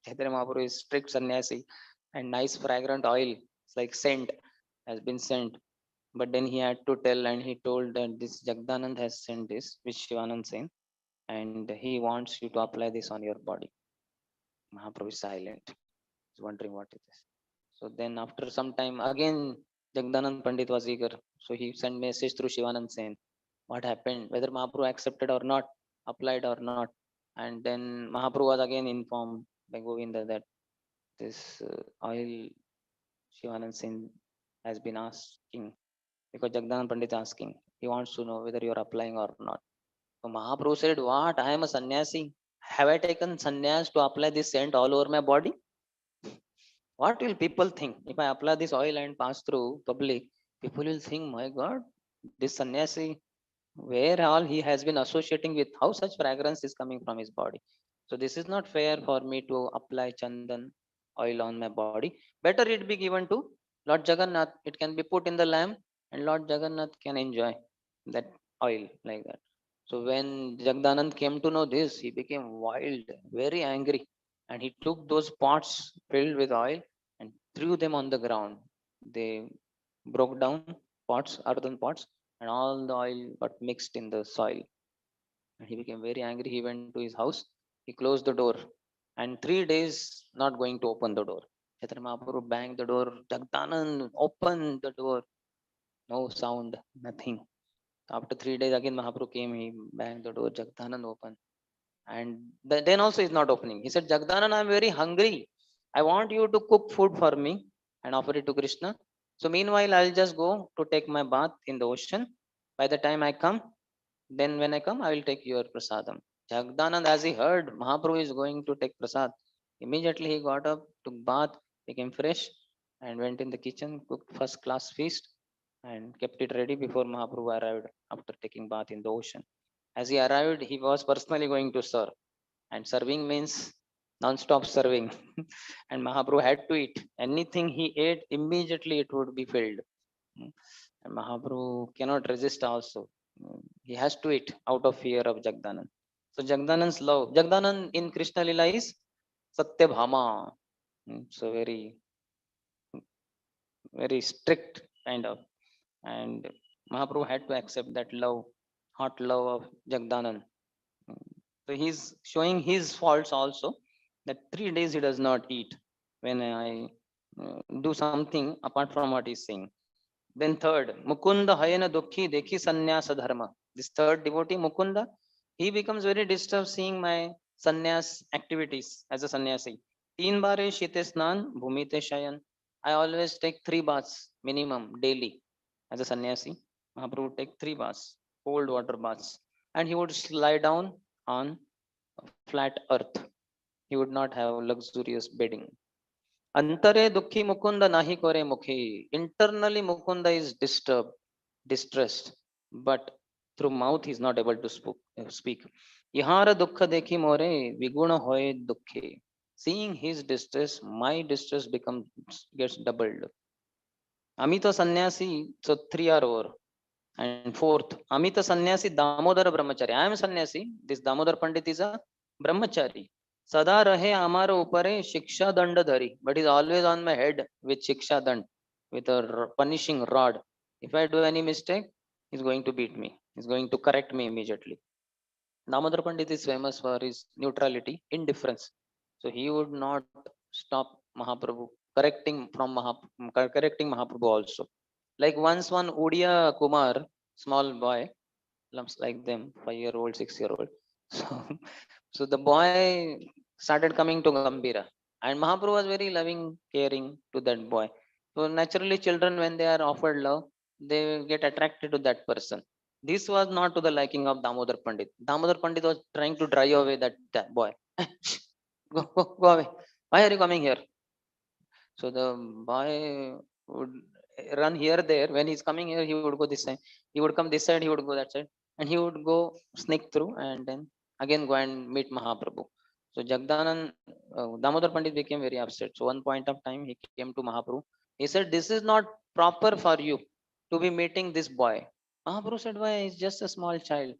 Chaitanya Mahaprabhu is strict sannyasi. and nice fragrant oil. It's like scent has been sent. But then he had to tell, and he told that this Jagdanand has sent this, which Shivanand sent, and he wants you to apply this on your body. Mahaprabhu is silent. He's wondering what it is. So then after some time, again Jagdanand Pandit was eager. So he sent message through Shivanand saying, what happened, whether Mahaprabhu accepted or not, applied or not. And then Mahaprabhu was again informed by Govinda that this oil Shivanand Singh has been asking, because Jagdanand Pandit is asking. He wants to know whether you are applying or not. So Mahaprabhu said, what? I am a sannyasi. Have I taken sannyas to apply this scent all over my body? What will people think if I apply this oil and pass through public? People will think, my God, this sannyasi, where all he has been associating with, how such fragrance is coming from his body. So this is not fair for me to apply chandan oil on my body. Better it be given to Lord Jagannath. It can be put in the lamp, and Lord Jagannath can enjoy that oil like that. So when Jagdanand came to know this, he became wild, very angry, and he took those pots filled with oil and threw them on the ground. They broke down, pots, earthen pots, and all the oil got mixed in the soil. And he became very angry. He went to his house, he closed the door, and 3 days not going to open the door. Chaitanya Mahaprabhu banged the door, Jagdanand, open the door. No sound, nothing. After 3 days, again Mahaprabhu came, he banged the door, Jagdanand opened. And then also he's not opening. He said, Jagdanand, I'm very hungry. I want you to cook food for me and offer it to Krishna. So meanwhile, I'll just go to take my bath in the ocean. By the time I come, then when I come, I will take your prasadam. Jagdanand, as he heard Mahaprabhu is going to take prasad, immediately he got up, took bath, became fresh, and went in the kitchen, cooked first class feast, and kept it ready before Mahaprabhu arrived after taking bath in the ocean. As he arrived, he was personally going to serve, and serving means non-stop serving. And Mahaprabhu had to eat. Anything he ate, immediately it would be filled. Mm. And Mahaprabhu cannot resist also. He has to eat out of fear of Jagdanand. So Jagdanand's love. Jagdanand in Krishna Lila is Satyabhama. So very strict kind of. And Mahaprabhu had to accept that love, hot love of Jagdanand. So he's showing his faults also, that 3 days he does not eat when I do something apart from what he's saying. Then third, Mukunda Hayana Dukhi Dekhi Sannyasa Dharma. This third devotee, Mukunda, he becomes very disturbed seeing my sannyas activities as a sannyasi. Teen bare shite snan, bhumite shayan. I always take 3 baths minimum daily as a sannyasi. Mahaprabhu would take 3 baths, cold water baths, and he would lie down on flat earth. He would not have luxurious bedding. Antare dukhi mukunda nahi kore mukhi. Internally Mukunda is disturbed, distressed, but through mouth he is not able to speak. Ihara dukkha dekhi more viguna hoye dukhe. Seeing his distress, my distress becomes gets doubled. Amita sannyasi, so 3 are over. And fourth, Amita sannyasi Damodara brahmachari. I am sannyasi. This Damodar Pandit is a brahmachari. Sada rahe amaro upare shiksha danda dhari. But he's always on my head with shiksha dand, with a punishing rod. If I do any mistake, he's going to beat me. He's going to correct me immediately. Damodar Pandit is famous for his neutrality, indifference. So he would not stop Mahaprabhu correcting Mahaprabhu also. Like once one Udiya Kumar, small boy, lumps like them, 5-year-old, 6-year-old. So, so the boy started coming to Gambira, and Mahaprabhu was very loving, caring to that boy. So naturally, children when they are offered love, they get attracted to that person. This was not to the liking of Damodar Pandit. Damodar Pandit was trying to drive away that boy. Go away. Why are you coming here? So the boy would run here there. When he's coming here, he would go this side. He would come this side. He would go that side, and he would go sneak through, and then again go and meet Mahaprabhu. So Jagdanand, Damodar Pandit became very upset. So one point of time, he came to Mahaprabhu. He said, "This is not proper for you to be meeting this boy." Mahaprabhu said, "Why? He's just a small child."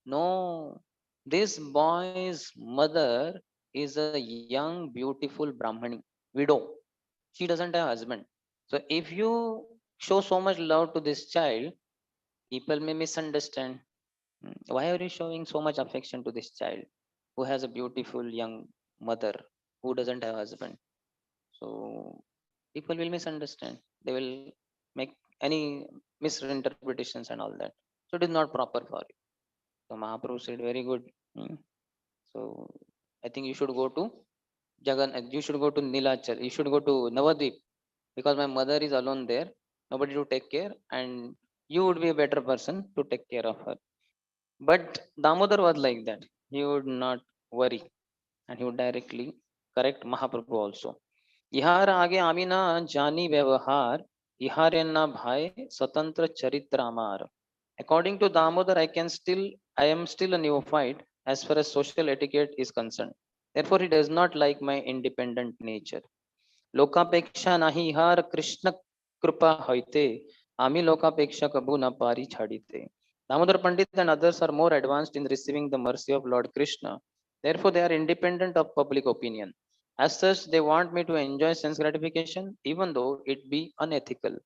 No, this boy's mother is a young, beautiful Brahmani, widow. She doesn't have husband. So if you show so much love to this child, people may misunderstand. Why are you showing so much affection to this child who has a beautiful young mother who doesn't have husband? So people will misunderstand. They will make any misinterpretations and all that. So it is not proper for you. So Mahaprabhu said very good. Hmm. So I think you should go to Jagannath, you should go to Nilachal, you should go to Navadvip, because my mother is alone there, nobody to take care, and you would be a better person to take care of her. But Damodar was like that. He would not worry, and he would directly correct Mahaprabhu also. इहार आगे आमी ना जानी व्यवहार, इहार ना भाई स्वतंत्र चरित्र अमार. According to Damodar, I am still a neophyte as far as social etiquette is concerned. Therefore, he does not like my independent nature. लोकापेक्षा नाही हार कृष्ण कृपा होते आम्ही लोकापेक्षा कबू न पारी छाडिते. Damodar Pandit and others are more advanced in receiving the mercy of Lord Krishna. Therefore, they are independent of public opinion. As such, they want me to enjoy sense gratification, even though it be unethical.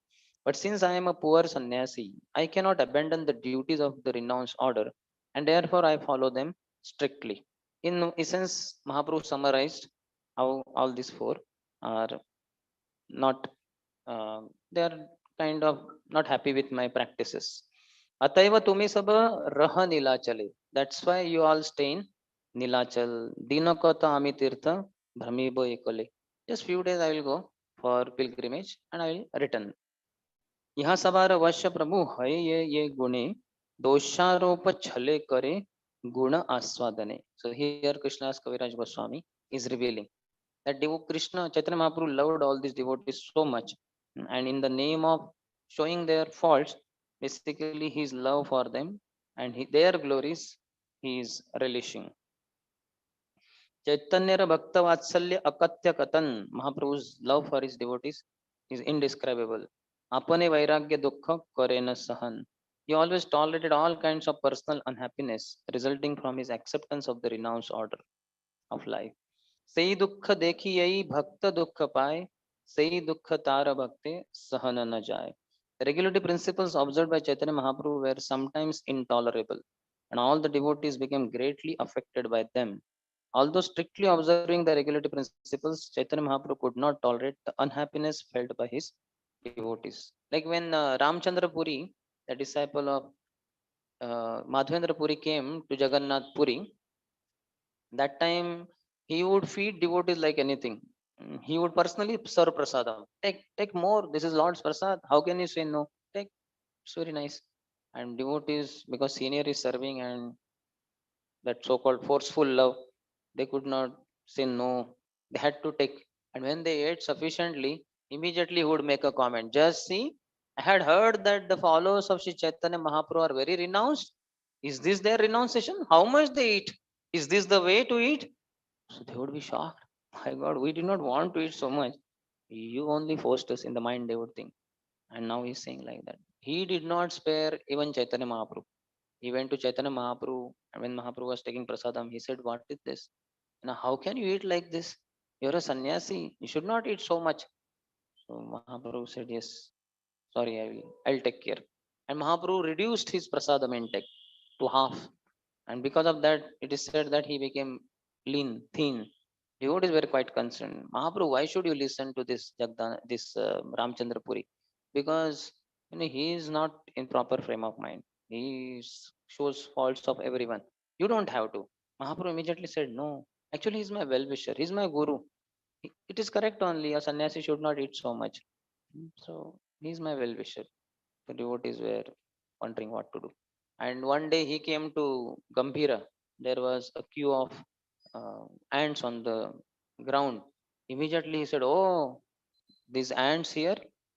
But since I am a poor sannyasi, I cannot abandon the duties of the renounced order, and therefore I follow them strictly. In essence, Mahaprabhu summarized how all these four are not, they are kind of not happy with my practices. अतएव तुम्ही सब रह नीलाचले. That's why you all stay in Nilachal. Dinakota ami tirtha brahmibo ekale. Just few days I will go for pilgrimage and I will return. यहाँ सवार वश्य प्रभु है ये गुणे दोषारोप छले करे गुण आस्वादने. So here Krishna's Kaviraj Goswami is revealing that Krishna Chaitanya Mahaprabhu loved all these devotees so much, and in the name of showing their faults, basically his love for them and their glories, he is relishing. Chaitanya Bhakta Vatsalya Akatya Katan, Mahaprabhu's love for his devotees is indescribable. Apane Vairagya Dukha Karena Sahan. He always tolerated all kinds of personal unhappiness resulting from his acceptance of the renounced order of life. सेई दुख देखी यही भक्त दुख पाए सेई दुख तार भक्ते सहन न जाए. The regulatory principles observed by Chaitanya Mahaprabhu were sometimes intolerable, and all the devotees became greatly affected by them. Although strictly observing the regulatory principles, Chaitanya Mahaprabhu could not tolerate the unhappiness felt by his devotees. Like when Ramchandra Puri, the disciple of Madhavendra Puri, came to Jagannath Puri, that time he would feed devotees like anything. He would personally serve prasadam. Take more. This is Lord's prasad. How can you say no? Take. It's very nice. And devotees, because senior is serving and that so-called forceful love, they could not say no. They had to take. And when they ate sufficiently, immediately he would make a comment. Just see, I had heard that the followers of Sri Chaitanya Mahaprabhu are very renounced. Is this their renunciation? How much they eat? Is this the way to eat? So they would be shocked. My God, we did not want to eat so much. You only forced us in the mind, they would think. And now he's saying like that. He did not spare even Chaitanya Mahaprabhu. He went to Chaitanya Mahaprabhu, and when Mahaprabhu was taking prasadam, he said, "What is this? Now, how can you eat like this? You're a sannyasi. You should not eat so much." So Mahaprabhu said, "Yes, sorry, I'll take care." And Mahaprabhu reduced his prasadam intake to half, and because of that, it is said that he became lean, thin. Devotees were quite concerned. Mahaprabhu, why should you listen to this Ramchandra Puri? Because he is not in proper frame of mind. Shows faults of everyone. You don't have to. Mahaprabhu immediately said, no. Actually, he's my well-wisher. He's my guru. It is correct only. A sannyasi should not eat so much. So he's my well-wisher. The devotees were wondering what to do. And one day he came to Gambhira. There was a queue of ants on the ground. Immediately he said, "Oh, these ants here,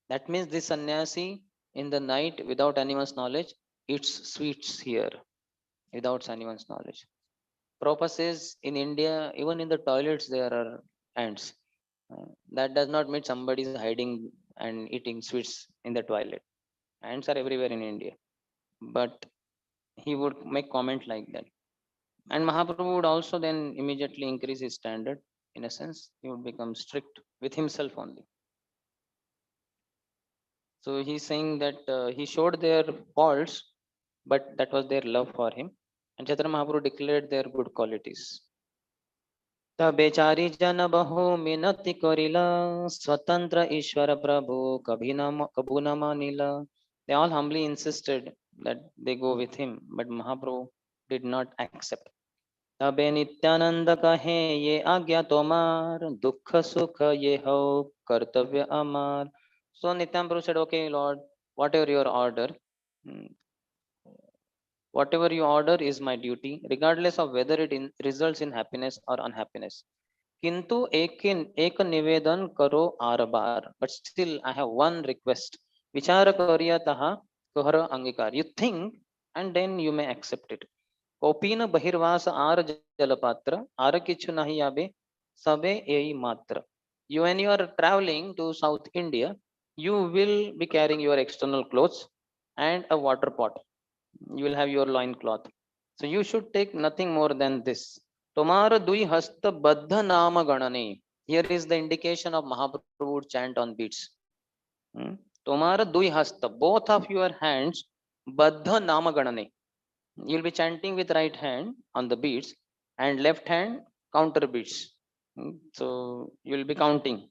that means this sannyasi in the night without anyone's knowledge eats sweets here without anyone's knowledge." Prabhupada says in India, even in the toilets, there are ants. That does not mean somebody is hiding and eating sweets in the toilet. Ants are everywhere in India. But he would make comment like that. And Mahaprabhu would also then immediately increase his standard. In a sense, he would become strict with himself only. So he's saying that he showed their faults, but that was their love for him, and Chaitanya Mahaprabhu declared their good qualities. ता बेचारी जन बहु मिनति करिला, स्वतंत्र ईश्वर प्रभु कभू न मानिला. They all humbly insisted that they go with him, but Mahaprabhu did not accept. तबे नित्यानंद कहे ये आज्ञा तोमार, दुख सुख ये हो कर्तव्य अमार. So Nityananda Prabhu said, okay Lord, whatever your order, mm, whatever you order is my duty, regardless of whether it results in happiness or unhappiness. किंतु एक निवेदन करो are bar, but still I have one request. विचार करिया तहा कहर अंगीकार. You think and then you may accept it. कोपीन बहिर्वास आर जलपात्र, आर किछु नहीं आबे सबे यही मात्र. You, when you are traveling to South India, you will be carrying your external clothes and a water pot. You will have your loin cloth. So you should take nothing more than this. Tomar dui hasta baddha nama ganane. Here is the indication of Mahaprabhu would chant on beats. Tomar dui hasta, both of your hands, baddha nama ganane. You'll be chanting with right hand on the beats and left hand counter beats. So you'll be counting.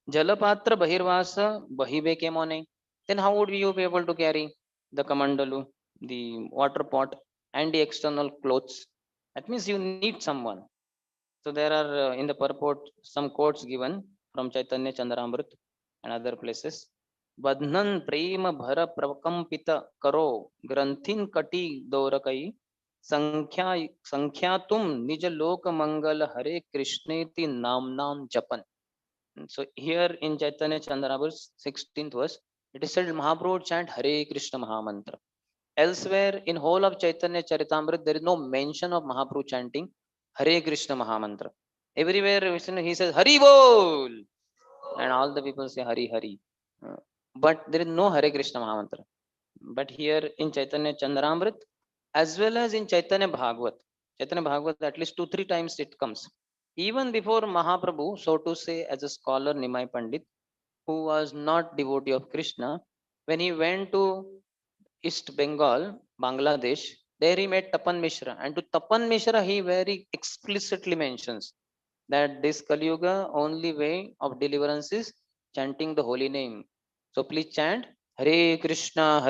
Jalapatra bahirvasa bahive kemone. Then how would you be able to carry the kamandalu, the water pot, and the external clothes? That means you need someone. So there are in the purport some quotes given from Chaitanya Chandaramrit and other places. Badhnan prema bhara prakampita karo granthin kati dorakai संख्या तुम निज लोक मंगल हरे कृष्णेति नाम नाम जपन. So here in Chaitanya Chandramrita's 16th verse, it is said Mahaprabhu chant Hare Krishna Mahamantra. Elsewhere in whole of Chaitanya Charitamrita, there is no mention of Mahaprabhu chanting Hare Krishna Mahamantra. Everywhere he says Hari Bol, and all the people say Hari Hari. But there is no Hare Krishna Mahamantra. But here in Chaitanya Chandramrit, as well as in Chaitanya Bhagavat, at least 2-3 times it comes. Even before Mahaprabhu, so to say, as a scholar Nimai Pandit, who was not devotee of Krishna, when he went to East Bengal, Bangladesh, there he met Tapan Mishra, and to Tapan Mishra he very explicitly mentions that this Kali Yuga only way of deliverance is chanting the holy name. So please chant Hare Krishna,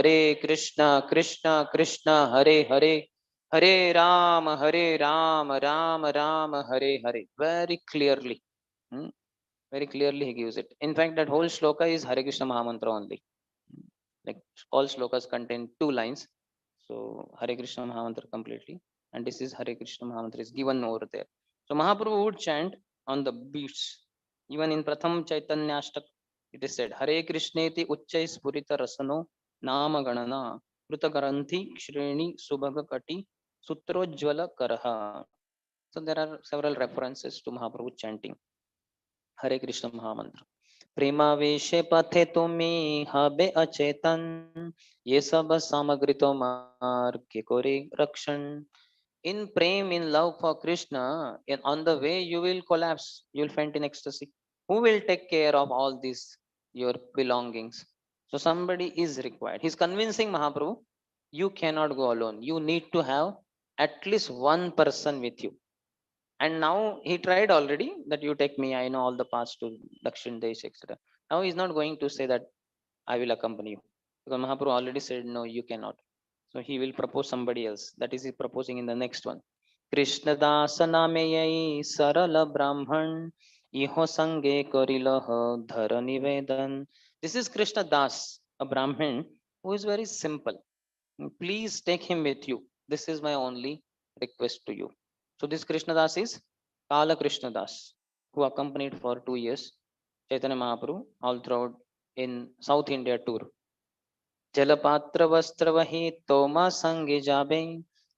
Krishna Krishna, Hare Hare, Hare Rama, Rama Rama, Hare Hare. Very clearly. Hmm? Very clearly he gives it. In fact, that whole shloka is Hare Krishna Mahamantra only. Like all shlokas contain 2 lines. So Hare Krishna Mahamantra completely. And this is Hare Krishna Mahamantra is given over there. So Mahaprabhu would chant on the beats. Even in Pratham Chaitanya Ashtak, it is said, Hare Krishneti Uchchai Spurita Rasano Nama Ganana Kruta Garanthi Shreni Subhaga Kati Sutrojjvala Karaha. So there are several references to Mahaprabhu chanting Hare Krishna Mahamantra. प्रेमावेशे पथे तुम्हें हबे अचेतन ये सब सामग्री तुम्हार के कोरे रक्षण. In prem, in love for Krishna, on the way you will collapse, you will faint in ecstasy. Who will take care of all these your belongings? So somebody is required. He's convincing Mahaprabhu, you cannot go alone, you need to have at least one person with you. And now he tried already that you take me, I know all the paths to Dakshin Desh, etc. Now he's not going to say that I will accompany you, because Mahaprabhu already said no, you cannot. So he will propose somebody else. That is he proposing in the next one. Krishna dasa name yai sarala brahman iho sange korilah dhara nivedan. This is Krishna das, a Brahmin who is very simple. Please take him with you. This is my only request to you. So this Krishna das is Kala Krishna das, who accompanied for 2 years Chaitanya Mahaprabhu all throughout in South India tour. जलपात्र वस्त्र वही तोमा संगे जाबे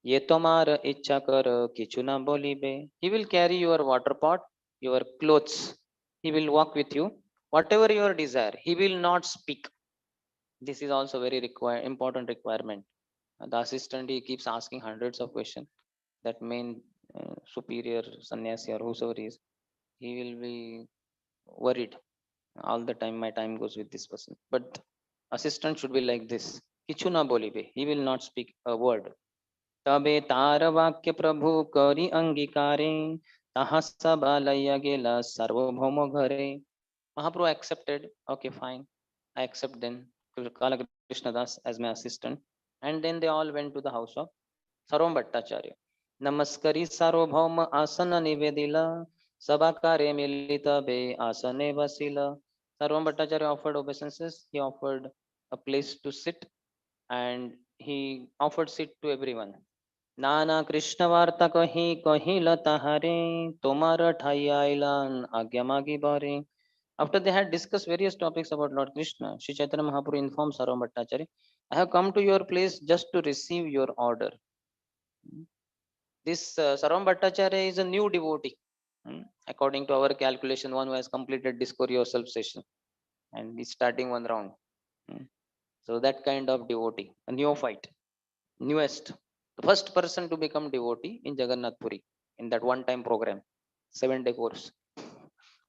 ये तुम्हार इच्छा कर किछु ना बोलिबे. He will carry your water pot, your clothes. He will walk with you. Whatever your desire, he will not speak. This is also very important requirement. The assistant, he keeps asking hundreds of questions. That main superior sannyasi or whosoever is, he will be worried all the time. My time goes with this person. But assistant should be like this, kichu na bolibe, he will not speak a word. तबे तार वाक्य प्रभु करी अंगीकारे ताहा सब लय गेला सार्वभौम घरे. Mahaprabhu accepted. Okay, fine. I accept then. Kala Krishnadas as my assistant. And then they all went to the house of Sarvam Bhattacharya. Namaskari Sarvabhauma Asana Nivedila Sabakare Milita Be Asane Vasila. Sarvam Bhattacharya offered obeisances. He offered a place to sit and he offered seat to everyone. नाना कृष्ण वार्ता कही कही लता हरे तुम्हारा ठाई आइलान आज्ञा मागी बारे. After they had discussed various topics about Lord Krishna, Sri Chaitanya Mahaprabhu informed Sarvam Bhattacharya, I have come to your place just to receive your order. This Sarvam Bhattacharya is a new devotee. According to our calculation, one who has completed Discover Yourself session and is starting one round. So that kind of devotee, a neophyte, newest, the first person to become devotee in Jagannath Puri in that one-time program, 7-day course,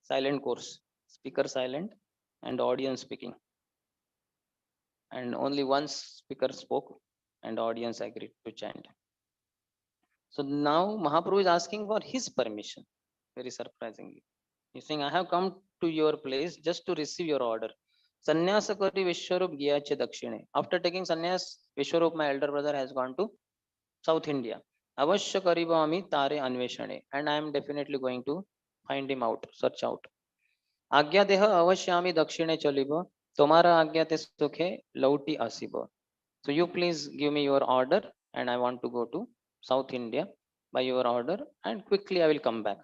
silent course, speaker silent and audience speaking. And only one speaker spoke and audience agreed to chant. So now Mahaprabhu is asking for his permission, very surprisingly. He's saying, I have come to your place just to receive your order. Sannyasa kari Vishwarup giyache dakshine. After taking sannyas, Vishwarup, my elder brother, has gone to South India. Avashya karibami tare anveshane. And I am definitely going to find him out, search out. आज्ञा देह अवश्यामी दक्षिणे चलिब तुम्हारा आज्ञा ते सुखे लौटी Asib. So you please give me your order and I want to go to South India by your order and quickly I will come back.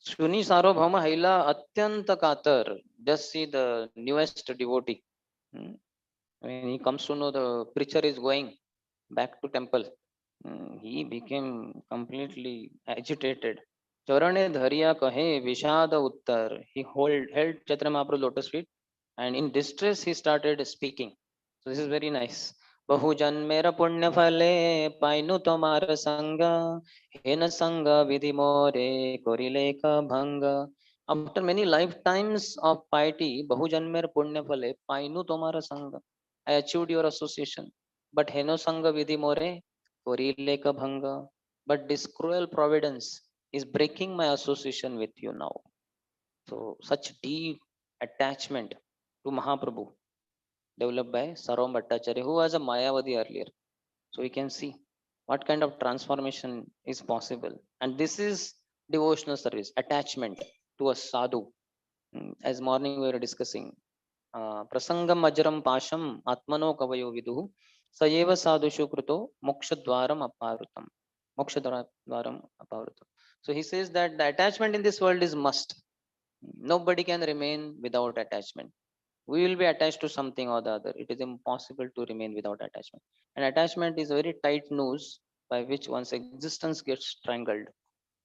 Shuni Sarvabhauma Haila Atyanta Katar. Just see the newest devotee. Hmm. When he comes to know the preacher is going back to temple, he became completely agitated. Charane Dhariya Kahe Vishada Uttar. He held Chaitanya Mahaprabhu lotus feet and in distress he started speaking. So this is very nice. बहुजन मेरा पुण्य फले पाइनु तुम्हार संग हेन संग विधि मोरे कोरिले का भंग. After many lifetimes of piety, बहुजन मेरा पुण्य फले पाइनु तुम्हार संग. I achieved your association, but heno sanga vidhi more korile ka bhanga. But this cruel providence is breaking my association with you now. So such deep attachment to Mahaprabhu developed by Sarvam Bhattacharya, who was a Mayavadi earlier. So we can see what kind of transformation is possible. And this is devotional service, attachment to a sadhu. As morning we were discussing, प्रसंगम अजरम पाशम आत्मनो कवयो विदुः सयेव साधुषु कृतो मोक्षद्वारम अपावृतम मोक्षद्वारम अपावृतम. So he says that the attachment in this world is must. Nobody can remain without attachment. We will be attached to something or the other. It is impossible to remain without attachment. And attachment is a very tight noose by which one's existence gets strangled.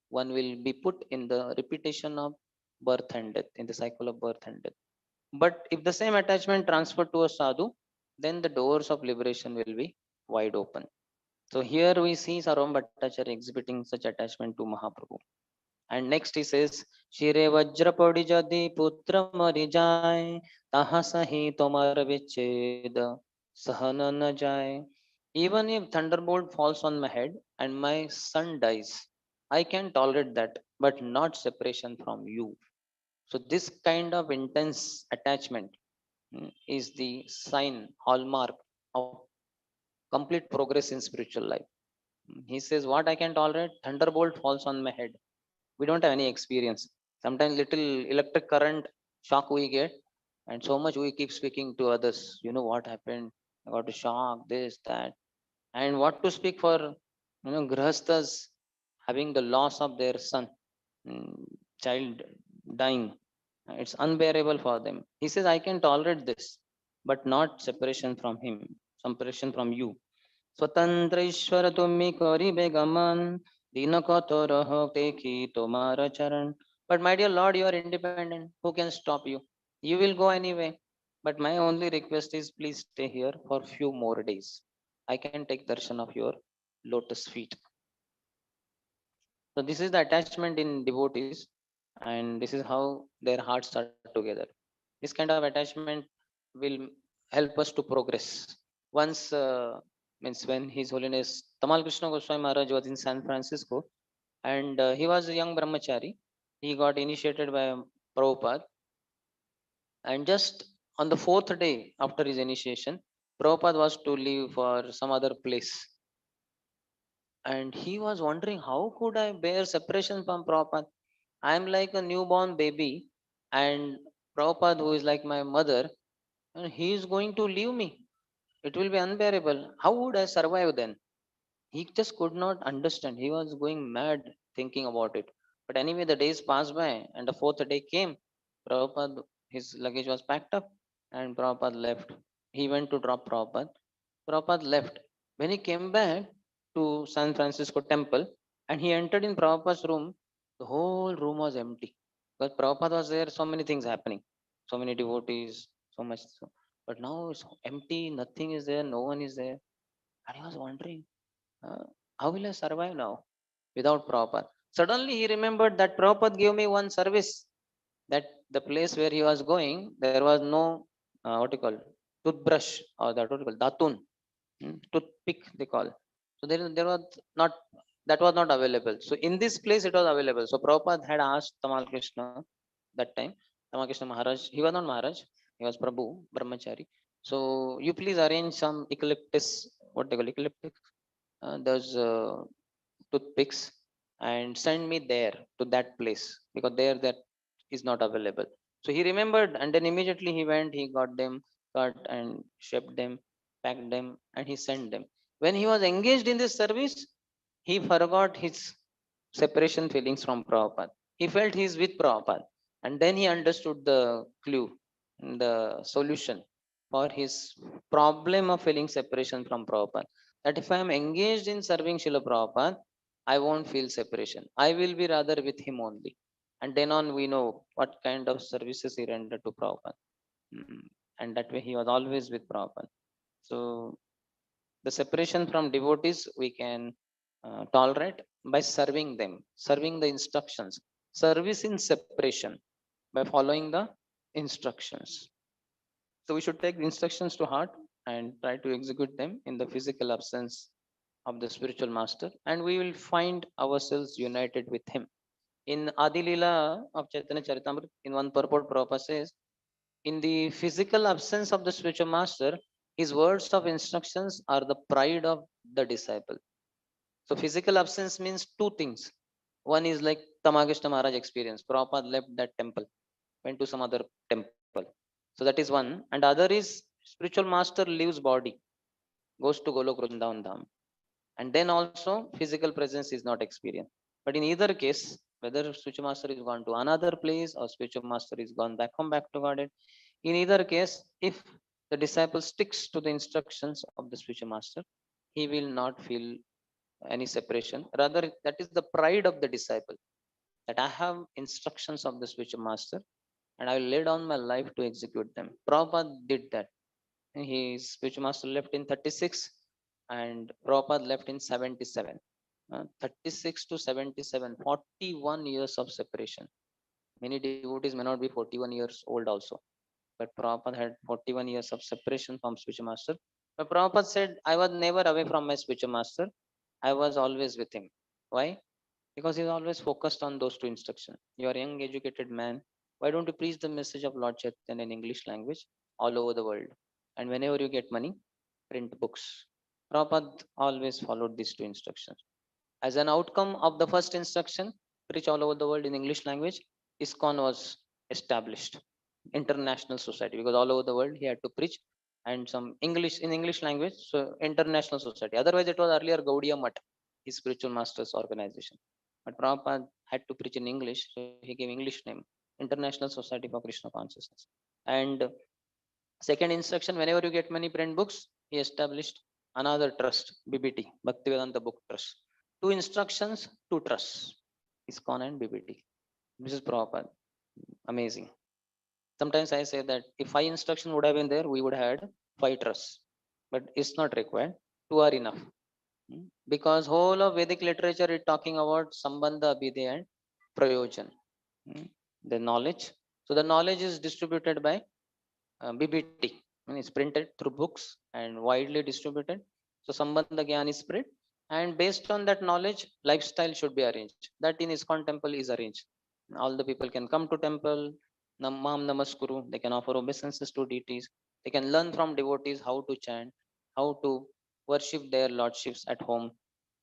One will be put in the repetition of birth and death, in the cycle of birth and death. But if the same attachment transferred to a sadhu, then the doors of liberation will be wide open. So here we see Sarvam Bhattacharya exhibiting such attachment to Mahaprabhu. And next he says, Shire Vajrapadi Jadi Putra Marijai, Taha Sahi Tomar Vicheda, Sahana na Jai. Even if thunderbolt falls on my head and my son dies, I can tolerate that, but not separation from you. So this kind of intense attachment is the sign, hallmark of complete progress in spiritual life. He says, what I can tolerate, thunderbolt falls on my head. We don't have any experience. Sometimes little electric current shock we get, and so much we keep speaking to others. You know what happened? I got a shock, this, that. And what to speak for, grahastas having the loss of their son, mm, child dying. It's unbearable for them. He says, I can tolerate this, but not separation from him, separation from you. स्वतंत्र ईश्वर तुम्ही करिबे गमन दीन कतो रहो देखी तुम्हारा चरण. But my dear Lord, you are independent. Who can stop you? You will go anyway. But my only request is please stay here for few more days. I can take darshan of your lotus feet. So this is the attachment in devotees, and this is how their hearts are together. This kind of attachment will help us to progress. Once, means when His Holiness Tamal Krishna Goswami Maharaj was in San Francisco, and he was a young brahmachari. He got initiated by Prabhupada, and just on the fourth day after his initiation, Prabhupada was to leave for some other place, and he was wondering, how could I bear separation from Prabhupada? I am like a newborn baby, and Prabhupada, who is like my mother, and he is going to leave me. It will be unbearable. How would I survive then? He just could not understand. He was going mad thinking about it. But anyway, the days passed by, and the fourth day came. Prabhupada, his luggage was packed up, and Prabhupada left. He went to drop Prabhupada. Prabhupada left. When he came back to San Francisco temple and he entered in Prabhupada's room, the whole room was empty. Because Prabhupada was there, so many things happening, so many devotees, so much. So, but now it's empty, nothing is there, no one is there. And he was wondering, uh, how will I survive now without Prabhupada? Suddenly he remembered that Prabhupada gave me one service, that the place where he was going, there was no, what you call, toothbrush, or that what you call, datun, toothpick they call. So there was not, that was not available. So in this place it was available. So Prabhupada had asked Tamal Krishna that time, Tamal Krishna Maharaj, he was not Maharaj, he was Prabhu, Brahmachari. So you please arrange some eucalyptus, what they call eucalyptus, those toothpicks, and send me there to that place, because there that is not available. So he remembered, and then immediately he went, he got them cut and shaped them, packed them, and he sent them. When he was engaged in this service, he forgot his separation feelings from Prabhupada. He felt he is with Prabhupada, and then he understood the clue, the solution for his problem of feeling separation from Prabhupada, that if I am engaged in serving Srila Prabhupada, I won't feel separation. I will be rather with him only. And then on, we know what kind of services he rendered to Prabhupada. Mm, and that way, he was always with Prabhupada. So, the separation from devotees we can tolerate by serving them, serving the instructions. Service in separation by following the instructions. So, we should take the instructions to heart and try to execute them in the physical absence of the spiritual master, and we will find ourselves united with him. In Adi Leela of Chaitanya Charitamrita, in one purport, Prabhupada says, in the physical absence of the spiritual master, his words of instructions are the pride of the disciple. So, physical absence means two things. One is like Tamagishta Maharaj experience. Prabhupada left that temple, went to some other temple. So, that is one. And other is spiritual master leaves body, goes to Golok Vrindavan Dham, and then also physical presence is not experienced. But in either case, whether spiritual master is gone to another place or spiritual master is gone back home, back to Godhead, in either case, if the disciple sticks to the instructions of the spiritual master, he will not feel any separation. Rather, that is the pride of the disciple, that I have instructions of the spiritual master and I will lay down my life to execute them. Prabhupada did that. His spiritual master left in 36 and Prabhupada left in 77. 36 to 77, 41 years of separation. Many devotees may not be 41 years old also, but Prabhupada had 41 years of separation from spiritual master. But Prabhupada said, I was never away from my spiritual master. I was always with him. Why? Because he's always focused on those two instructions. You are a young, educated man. Why don't you preach the message of Lord Chaitanya in English language all over the world? And whenever you get money, print books. Prabhupada always followed these two instructions. As an outcome of the first instruction, preach all over the world in English language, ISKCON was established, international society, because all over the world he had to preach and some English in English language, so international society. Otherwise, it was earlier Gaudiya Math, his spiritual master's organization. But Prabhupada had to preach in English, so he gave English name, International Society for Krishna Consciousness. And second instruction, whenever you get money, print books, he established another trust, BBT, Bhaktivedanta Book Trust. Two instructions, two trusts, ISKCON and BBT. This is Prabhupada. Amazing. Sometimes I say that if 5 instructions would have been there, we would have had 5 trusts. But it's not required. 2 are enough. Because whole of Vedic literature is talking about Sambandha, Abhidheya and Prayojan. The knowledge. So the knowledge is distributed by BBT. and it's printed through books and widely distributed. So Sambandha Gyan is spread, and based on that knowledge, lifestyle should be arranged. That in ISKCON temple is arranged. All the people can come to temple, Mam Namaskuru, they can offer obeisances to deities, they can learn from devotees how to chant, how to worship their lordships at home.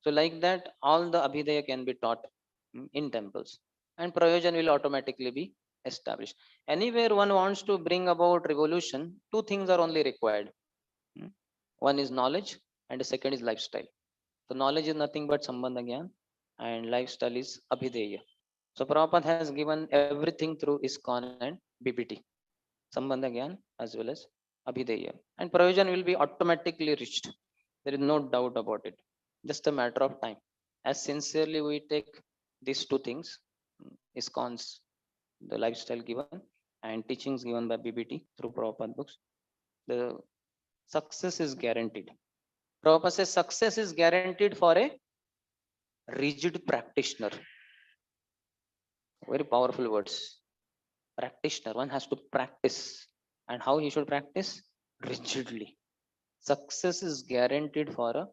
So like that, all the Abhidaya can be taught in temples, and Prayojan will automatically be established. Anywhere one wants to bring about revolution, two things are only required. Hmm. One is knowledge, and the second is lifestyle. So knowledge is nothing but Sambandha Gyan, and lifestyle is Abhideya. So Prabhupada has given everything through ISKCON and BBT, Sambandha Gyan as well as Abhideya. And Prayojan will be automatically reached. There is no doubt about it. Just a matter of time. As sincerely we take these two things, ISKCON's the lifestyle given and teachings given by BBT through Prabhupada books, the success is guaranteed. Prabhupada says success is guaranteed for a rigid practitioner. Very powerful words. Practitioner, one has to practice. And how he should practice? Rigidly. Success is guaranteed for a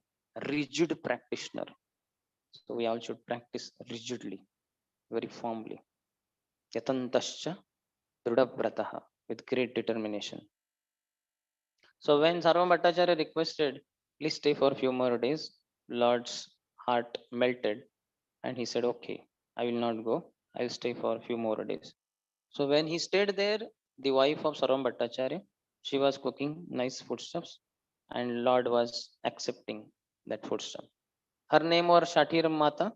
rigid practitioner. So we all should practice rigidly, very firmly. Yatantascha Drudavrataha, with great determination. So when Sarvam Bhattacharya requested, please stay for a few more days, Lord's heart melted and he said, okay, I will not go. I will stay for a few more days. So when he stayed there, the wife of Sarvam Bhattacharya, she was cooking nice foodstuffs and Lord was accepting that foodstuff. Her name was Shatir Mata.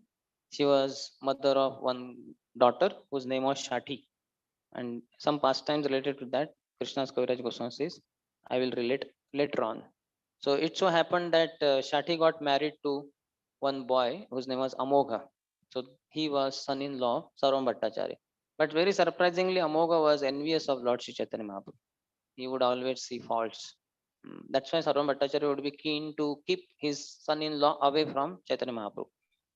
She was mother of one daughter whose name was Shati. And some pastimes related to that, Krishna's Kaviraj Goswami says, I will relate later on. So it so happened that Shati got married to one boy whose name was Amogha. So he was son-in-law of Sarvam Bhattacharya. But very surprisingly, Amogha was envious of Lord Sri Chaitanya Mahaprabhu. He would always see faults. That's why Sarvam Bhattacharya would be keen to keep his son-in-law away from Chaitanya Mahaprabhu.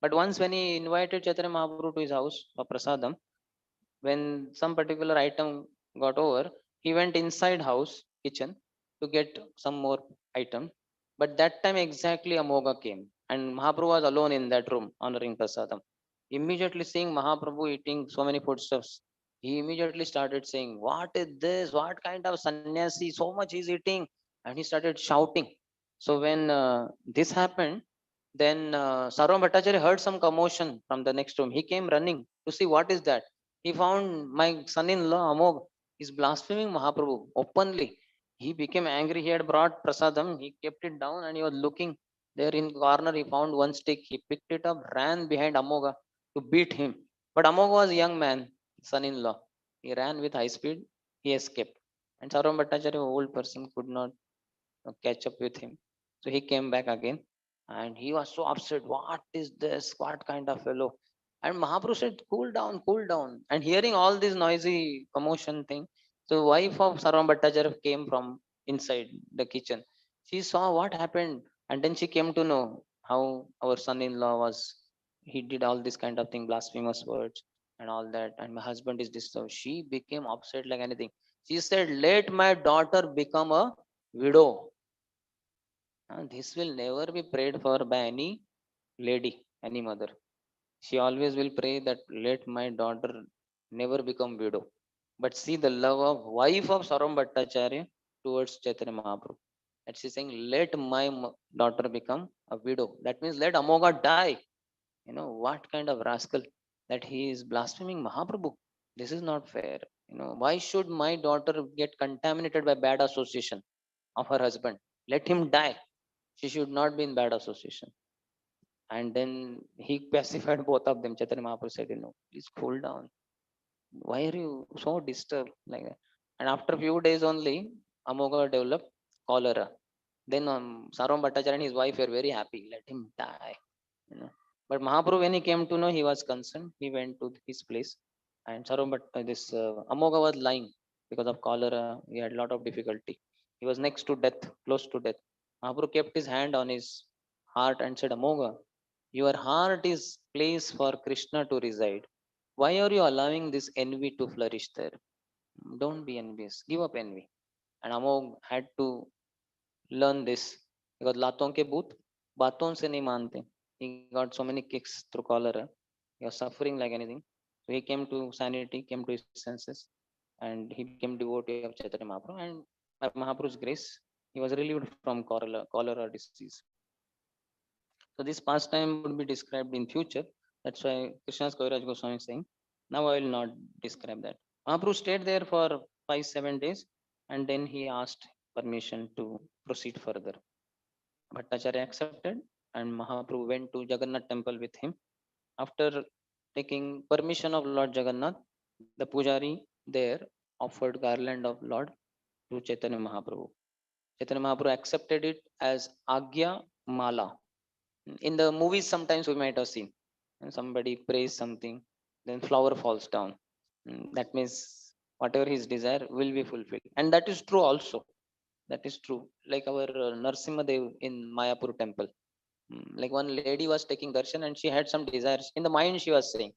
But once when he invited Chaitanya Mahaprabhu to his house for prasadam, when some particular item got over, he went inside house kitchen to get some more item. But that time exactly Amoga came, and Mahaprabhu was alone in that room honoring prasadam. Immediately seeing Mahaprabhu eating so many foodstuffs, he immediately started saying, "What is this? What kind of sannyasi? So much he's eating!" And he started shouting. So when this happened, then Sarvam Bhattacharya heard some commotion from the next room. He came running to see what is that. He found my son-in-law Amog is blaspheming Mahaprabhu openly. He became angry. He had brought prasadam. He kept it down and he was looking there in corner. He found one stick. He picked it up, ran behind Amoga to beat him. But Amog was a young man, son-in-law. He ran with high speed. He escaped. And Sarvam Bhattacharya, old person, could not catch up with him. So he came back again and he was so upset. What is this? What kind of fellow? And Mahaprabhu said, cool down, cool down. And hearing all this noisy commotion thing, so wife of Sarvam Bhattacharya came from inside the kitchen. She saw what happened and then she came to know how our son-in-law was, he did all this kind of thing, blasphemous words and all that. And my husband is disturbed. She became upset like anything. She said, let my daughter become a widow. This will never be prayed for by any lady, any mother. She always will pray that let my daughter never become widow. But see the love of wife of Sarvam Bhattacharya towards Chaitanya Mahaprabhu. And she's saying, let my daughter become a widow. That means let Amoga die. You know, what kind of rascal that he is blaspheming Mahaprabhu. This is not fair. You know, why should my daughter get contaminated by bad association of her husband? Let him die. She should not be in bad association. And then he pacified both of them. Chaitanya Mahaprabhu said, you know, please cool down. Why are you so disturbed like that? And after few days only, Amoga developed cholera. Then Sarvam Bhattacharya and his wife were very happy. Let him die. You know. But Mahaprabhu, when he came to know, he was concerned. He went to his place. And this Amoga was lying because of cholera. He had a lot of difficulty. He was next to death, close to death. Mahaprabhu kept his hand on his heart and said, Amoga, your heart is place for Krishna to reside. Why are you allowing this envy to flourish there? Don't be envious. Give up envy. and Amog had to learn this because लातों के भूत बातों से नहीं मानते. He got so many kicks through cholera. He was suffering like anything. So he came to sanity, came to his senses, and he became devotee of Chaitanya Mahaprabhu. And by Mahaprabhu's grace, he was relieved from cholera disease. So this pastime would be described in future. That's why Krishna's Kaviraj Goswami is saying, now I will not describe that. Mahaprabhu stayed there for 5-7 days, and then he asked permission to proceed further. Bhattacharya accepted, and Mahaprabhu went to Jagannath temple with him. After taking permission of Lord Jagannath, the pujari there offered garland of Lord to Chaitanya Mahaprabhu. Chaitanya Mahaprabhu accepted it as Agya Mala. In the movies, sometimes we might have seen somebody prays something, then flower falls down. That means whatever his desire will be fulfilled, and that is true also. That is true. Like our Narsimhadev in Mayapur temple. Like one lady was taking darshan and she had some desires in the mind, she was saying,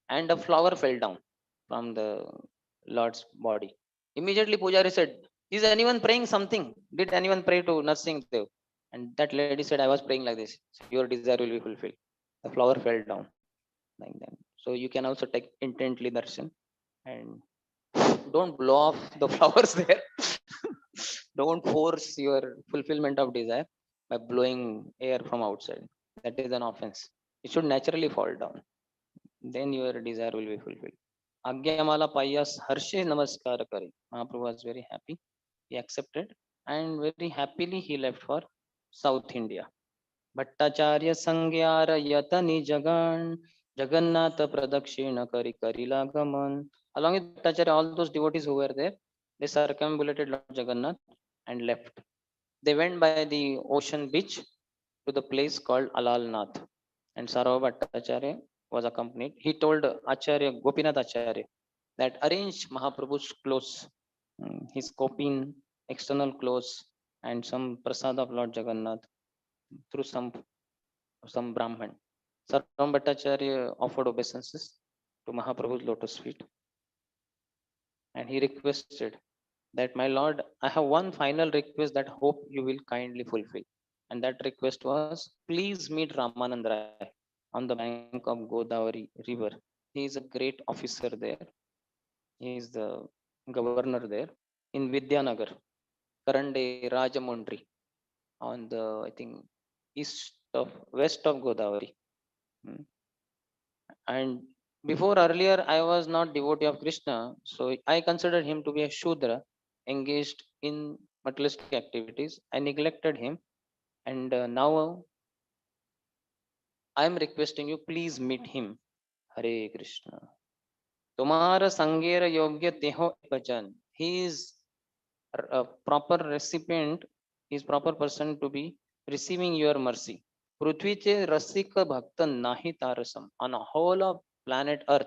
and a flower fell down from the Lord's body. Immediately Pujari said, is anyone praying something? Did anyone pray to Narsimhadev? And that lady said, I was praying like this. So your desire will be fulfilled. The flower fell down like that. So you can also take intently darshan and don't blow off the flowers there. Don't force your fulfillment of desire by blowing air from outside. That is an offense. It should naturally fall down. Then your desire will be fulfilled. Agyamala Payas Harshe Namaskar Kari. Mahaprabhu was very happy. He accepted and very happily he left for South India. Bhattacharya Sangyara Yatani Jagan Jagannath Pradakshina Kari Karilagaman. Along with Bhattacharya, all those devotees who were there, they circumambulated Lord Jagannath and left. They went by the ocean beach to the place called Alalnath. And Sarva Bhattacharya was accompanied. He told Acharya Gopinath Acharya that arrange Mahaprabhu's clothes, his kopin, external clothes, and some prasad of Lord Jagannath through some Brahman. Sarvam Bhattacharya offered obeisances to Mahaprabhu's lotus feet, and he requested that, my Lord, I have one final request that hope you will kindly fulfill. And that request was, please meet Ramanand Rai on the bank of Godavari river. He is a great officer there. He is the governor there in Vidyanagar, current day Rajamundry, on the, I think, west of Godavari. Hmm. And before, earlier, I was not devotee of Krishna, so I considered him to be a Shudra engaged in materialistic activities. I neglected him, and now I am requesting you, please meet him. Hare Krishna. Tumara Sangera Yogya Teho Bhajan. He is a proper recipient, he is proper person to be receiving your mercy. Prithviche Rasika Bhakta Nahi Tarasam. On a whole of planet Earth,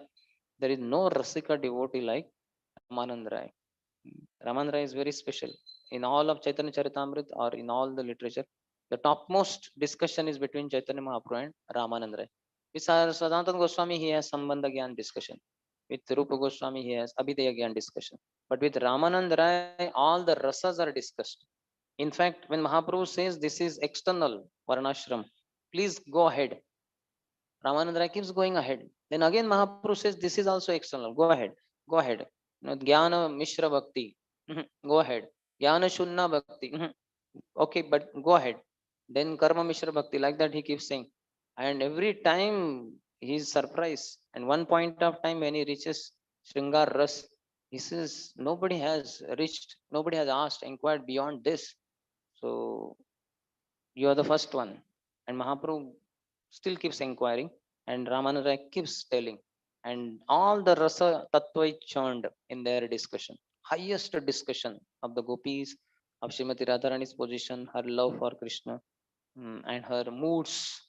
there is no Rasika devotee like Ramanand Rai. Ramanand Rai is very special. In all of Chaitanya Charitamrita or in all the literature, the topmost discussion is between Chaitanya Mahaprabhu and Ramanand Rai. With Sadanatan Goswami, he has Sambandha Gyan discussion. With Rupa Goswami, he has Abhidaya Gyan discussion. But with Ramanand Rai, all the rasas are discussed. In fact, when Mahaprabhu says this is external Varnashram, please go ahead. Ramanand Rai keeps going ahead. Then again Mahaprabhu says this is also external. Go ahead. Go ahead. Jnana Mishra Bhakti. Go ahead. Jnana Shunna Bhakti. Okay, but go ahead. Then Karma Mishra Bhakti. Like that he keeps saying. And every time he is surprised. And one point of time when he reaches Shringar Ras, he says, nobody has reached, nobody has asked, inquired beyond this. So you are the first one. And Mahaprabhu still keeps inquiring, and Ramananda keeps telling. And all the rasa tattva is churned in their discussion. Highest discussion of the gopis, of Srimati Radharani's position, her love for Krishna, and her moods,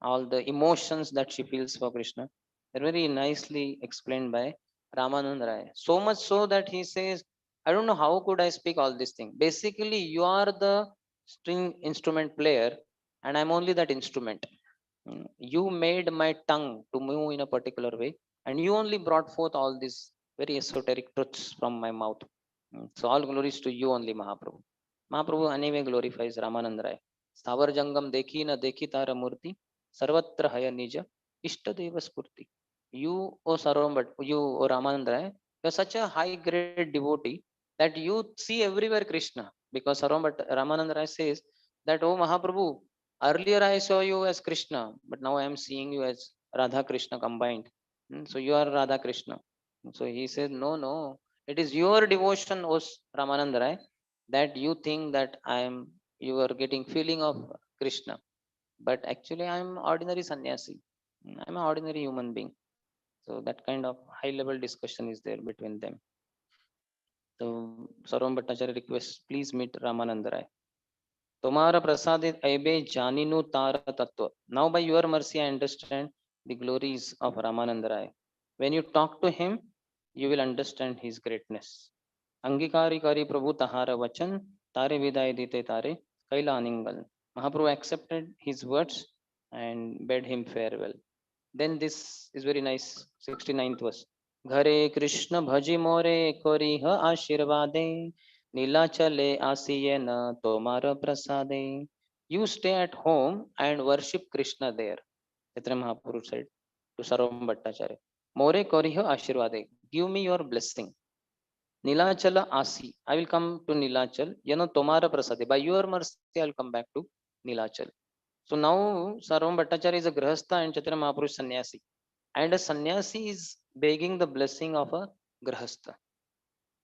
all the emotions that she feels for Krishna. They're very nicely explained by Ramanand Rai. So much so that he says, I don't know how could I speak all these things. Basically, you are the string instrument player, and I'm only that instrument. You made my tongue to move in a particular way, and you only brought forth all these very esoteric truths from my mouth. So all glories to you only, Mahaprabhu. Mahaprabhu anyway glorifies Ramananda Rai. Stavar Jangam dekhi na dekhi tara murti, sarvatra haya nija, ishtadeva spurti. You, O Sarvam, but you, O Ramananda Rai, you are such a high grade devotee that you see everywhere Krishna. Because Sarvam, but Ramananda Rai says that, oh Mahaprabhu, earlier I saw you as Krishna, but now I am seeing you as Radha Krishna combined. So you are Radha Krishna. So he said, no, no, it is your devotion, O Ramananda Rai, that you think that you are getting feeling of Krishna. But actually, I am ordinary sannyasi. I am an ordinary human being. So that kind of high level discussion is there between them. So Sarvam Bhattacharya requests, please meet Ramananda Rai. Tomara prasadit aibe janinu tara tattva. Now by your mercy I understand the glories of Ramananda Rai. When you talk to him, you will understand his greatness. Angikari kari Prabhu tahara vachan, tare viday dite tare, kaila aningal. Mahaprabhu accepted his words and bade him farewell. Then this is very nice, 69th verse. Ghare Krishna bhaji more koriha ashirvade, Nilachale asiyena tomara prasade. You stay at home and worship Krishna there. Chaitanya Mahaprabhu said to Sarvam Bhattacharya. More koriha ashirvade. Give me your blessing. Nilachala Asi. I will come to Nilachal. Tomara Prasade. By your mercy, I will come back to Nilachal. So now Sarvam Bhattacharya is a Grahastha and Chaitanya Mahaprabhu is sannyasi. And a sannyasi is begging the blessing of a Grahastha.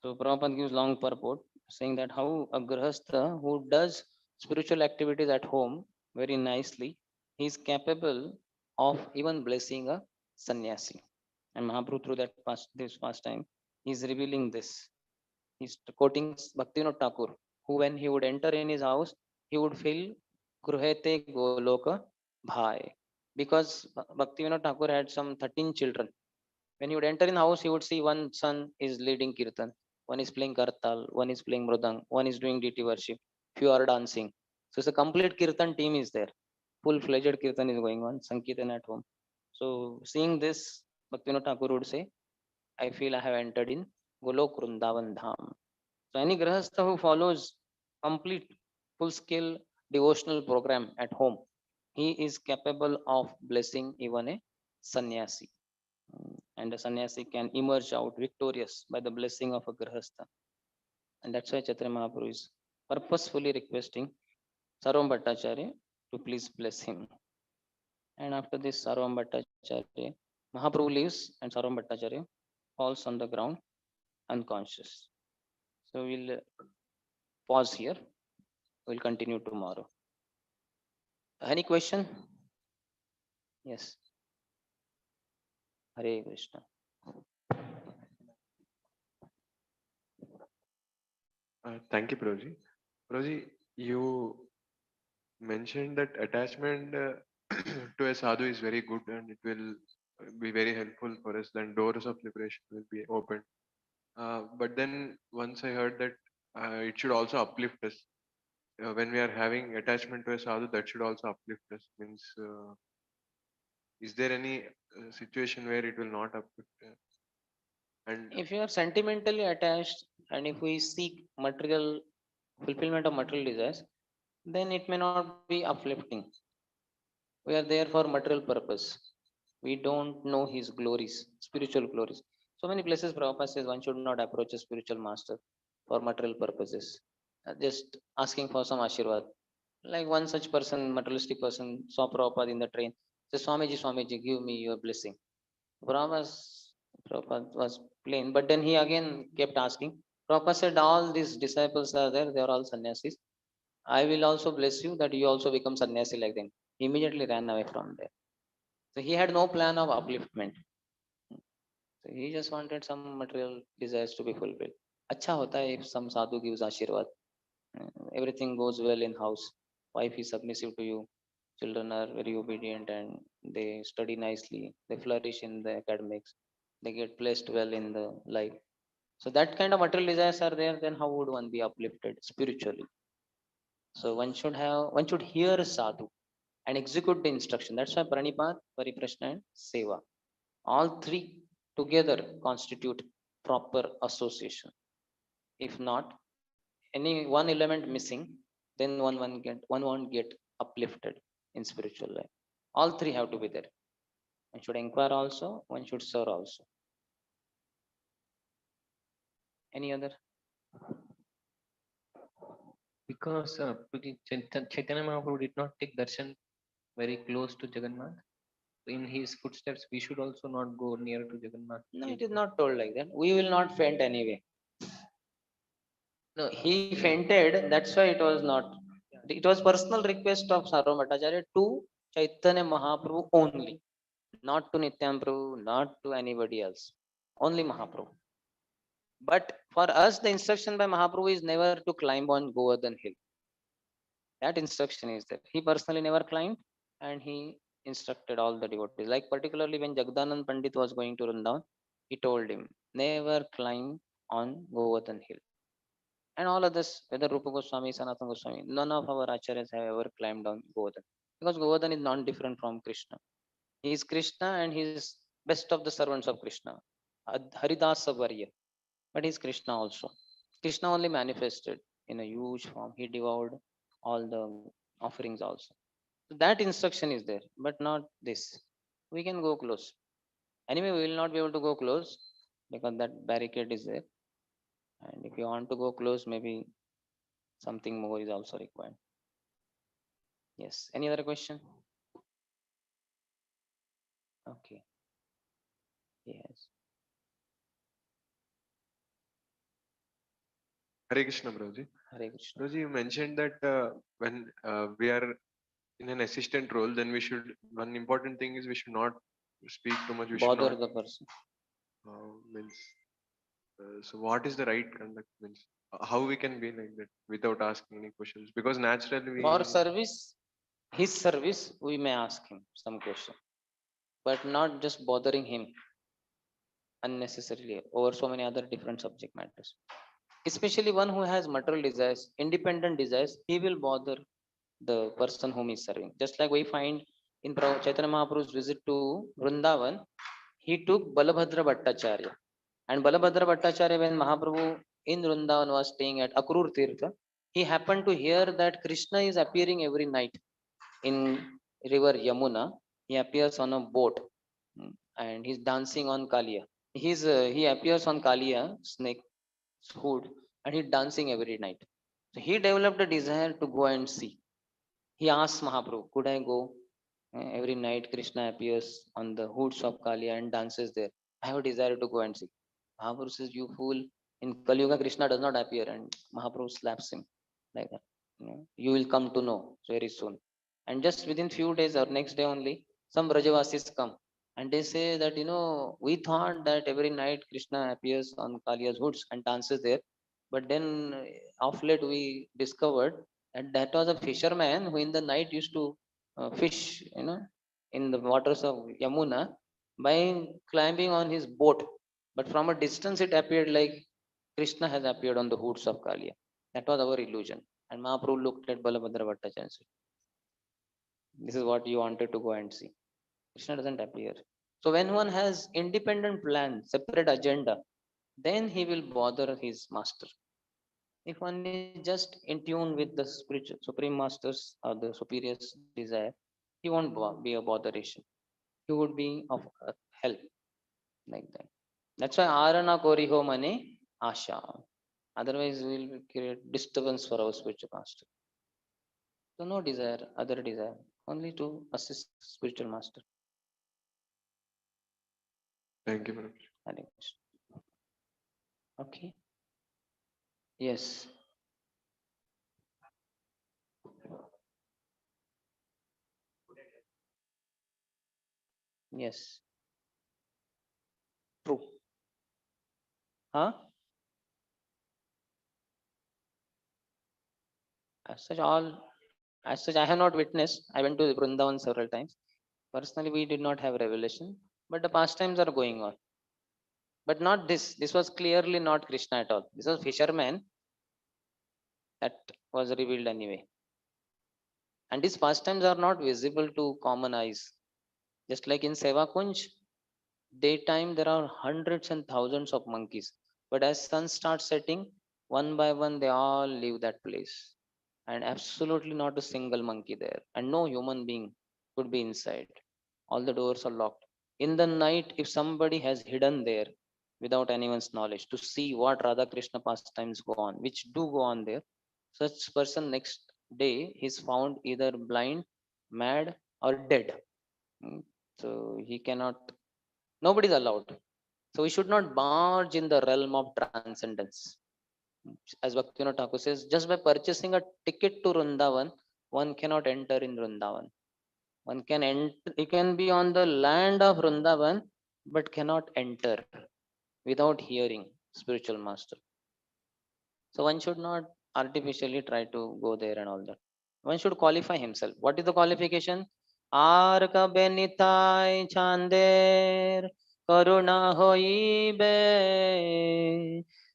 So Prabhupada gives long purport saying that how a Grahastha who does spiritual activities at home very nicely, he is capable of even blessing a sannyasi. And Mahaprabhu through that this pastime, he is revealing this. He's quoting Bhaktivinoda Thakur, who when he would enter in his house, he would feel Gruhete Goloka Bhai. Because Bhaktivinoda Thakur had some 13 children. When he would enter in the house, he would see one son is leading Kirtan, one is playing Kartal, one is playing Mridang, one is doing deity worship, few are dancing. So it's a complete Kirtan team is there. Full-fledged Kirtan is going on, Sankirtan at home. So seeing this, Bhaktivinoda Thakur would say, I feel I have entered in Golok Vrindavan Dham. So any grahastha who follows complete full-scale devotional program at home, he is capable of blessing even a sannyasi. And a sannyasi can emerge out victorious by the blessing of a grahastha. And that's why Chaitanya Mahaprabhu is purposefully requesting Sarvam Bhattacharya to please bless him. And after this Sarvam Bhattacharya, Mahaprabhu leaves and Sarvam Bhattacharya falls on the ground unconscious. So we'll pause here. We'll continue tomorrow. Any question? Yes. Hare Krishna. Thank you, Prabhuji. Prabhuji, you mentioned that attachment to a sadhu is very good and it will be very helpful for us. Then doors of liberation will be opened. But then once I heard that it should also uplift us. When we are having attachment to a sadhu, that should also uplift us. Means, is there any situation where it will not uplift? And If you are sentimentally attached and if we seek material fulfillment of material desires, then it may not be uplifting. We are there for material purpose. We don't know his glories, spiritual glories. So many places Prabhupada says one should not approach a spiritual master for material purposes. Just asking for some ashirwad. Like one such person, materialistic person, saw Prabhupada in the train. Says, Swamiji, Swamiji, give me your blessing. Prabhupada was plain, but then he again kept asking. Prabhupada said, all these disciples are there, they are all sannyasis. I will also bless you that you also become sannyasi like them. He immediately ran away from there. So he had no plan of upliftment. So he just wanted some material desires to be fulfilled. Acha hota hai if some sadhu gives ashirwad. Everything goes well in house. Wife is submissive to you. Children are very obedient and they study nicely. They flourish in the academics. They get placed well in the life. So that kind of material desires are there, then how would one be uplifted spiritually? So one should hear sadhu and execute the instruction. That's why Pranipat, Pariprashna and Seva. All three together constitute proper association. If not, any one element missing, then one won't get uplifted in spiritual life. All three have to be there. One should inquire also, one should serve also. Any other? Because Chaitanya Mahaprabhu did not take darshan very close to Jagannath. In his footsteps, we should also not go near to Jagannath. No, it is not told like that. We will not faint anyway. No, he fainted. That's why it was not. It was personal request of Sarva Bhattacharya to Chaitanya Mahaprabhu only, not to Nityam Prabhu, not to anybody else. Only Mahaprabhu. But for us, the instruction by Mahaprabhu is never to climb on Govardhan hill. That instruction is there. He personally never climbed, and he instructed all the devotees. Like particularly when Jagdanand Pandit was going to Vrindavan, he told him, never climb on Govardhan hill. And all others, whether Rupa Goswami, Sanatana Goswami, none of our acharyas have ever climbed on Govardhan. Because Govardhan is non different from Krishna. He is Krishna and he is best of the servants of Krishna. Haridasa Varya. But he is Krishna also. Krishna only manifested in a huge form. He devoured all the offerings also. So that instruction is there, but not this. We can go close. Anyway, we will not be able to go close because that barricade is there. And if you want to go close, maybe something more is also required. Yes. Any other question? Okay. Yes. Hare Krishna, Prabhuji. Hare Krishna. Prabhuji, you mentioned that when we are in an assistant role, then we should, one important thing is we should not speak too much. We should Bother not, the person. means, so what is the right conduct? Means, how we can be like that without asking any questions? Because naturally we. For service, his service, we may ask him some question, but not just bothering him unnecessarily over so many other different subject matters. Especially one who has material desires, independent desires, he will bother the person whom he is serving. Just like we find in Chaitanya Mahaprabhu's visit to Vrindavan, he took Balabhadra Bhattacharya. And Balabhadra Bhattacharya, when Mahaprabhu in Vrindavan was staying at Akrur Tirtha, he happened to hear that Krishna is appearing every night in river Yamuna. He appears on a boat, and he's dancing on Kalia. He appears on Kalia snake hood, and he's dancing every night. So he developed a desire to go and see. He asked Mahaprabhu, could I go? Every night Krishna appears on the hoods of Kalia and dances there. I have a desire to go and see. Mahaprabhu says, you fool, in Kali Yuga Krishna does not appear, and Mahaprabhu slaps him like that. You will come to know very soon. And just within few days or next day only, some Brajavasis come and they say that we thought that every night Krishna appears on Kalia's hoods and dances there, but then of late we discovered that that was a fisherman who in the night used to fish, in the waters of Yamuna by climbing on his boat. But from a distance, it appeared like Krishna has appeared on the hoods of Kalia. That was our illusion. And Mahaprabhu looked at Balabhadra Bhattacharya and said, this is what you wanted to go and see. Krishna doesn't appear. So when one has independent plan, separate agenda, then he will bother his master. If one is just in tune with the spiritual supreme master's or the superior's desire, he won't be a botheration. He would be of help like that. That's why Arana Koriho Mane Asha. Otherwise, we will create disturbance for our spiritual master. So no desire, other desire, only to assist spiritual master. Thank you, Prabhuji. Hare Krishna. Okay. Yes. Yes. True. Huh? As such, I have not witnessed. I went to Vrindavan several times. Personally, we did not have revelation, but the pastimes are going on. But not this. This was clearly not Krishna at all. This was fisherman that was revealed anyway. And these pastimes are not visible to common eyes. Just like in Seva Kunj, daytime there are hundreds and thousands of monkeys. But as sun starts setting, One by one, they all leave that place, and absolutely not a single monkey there, and no human being could be inside. All the doors are locked. In the night, if somebody has hidden there without anyone's knowledge to see what Radha Krishna pastimes go on, which do go on there, such person next day is found either blind, mad, or dead. Mm. So he cannot, nobody is allowed. So we should not barge in the realm of transcendence. As Bhaktivinoda Thakur says, just by purchasing a ticket to Vrindavan, one cannot enter in Vrindavan. One can enter, he can be on the land of Vrindavan, but cannot enter without hearing spiritual master. So one should not artificially try to go there and all that. One should qualify himself. What is the qualification? Ar kabe nitai chander karuna hoibe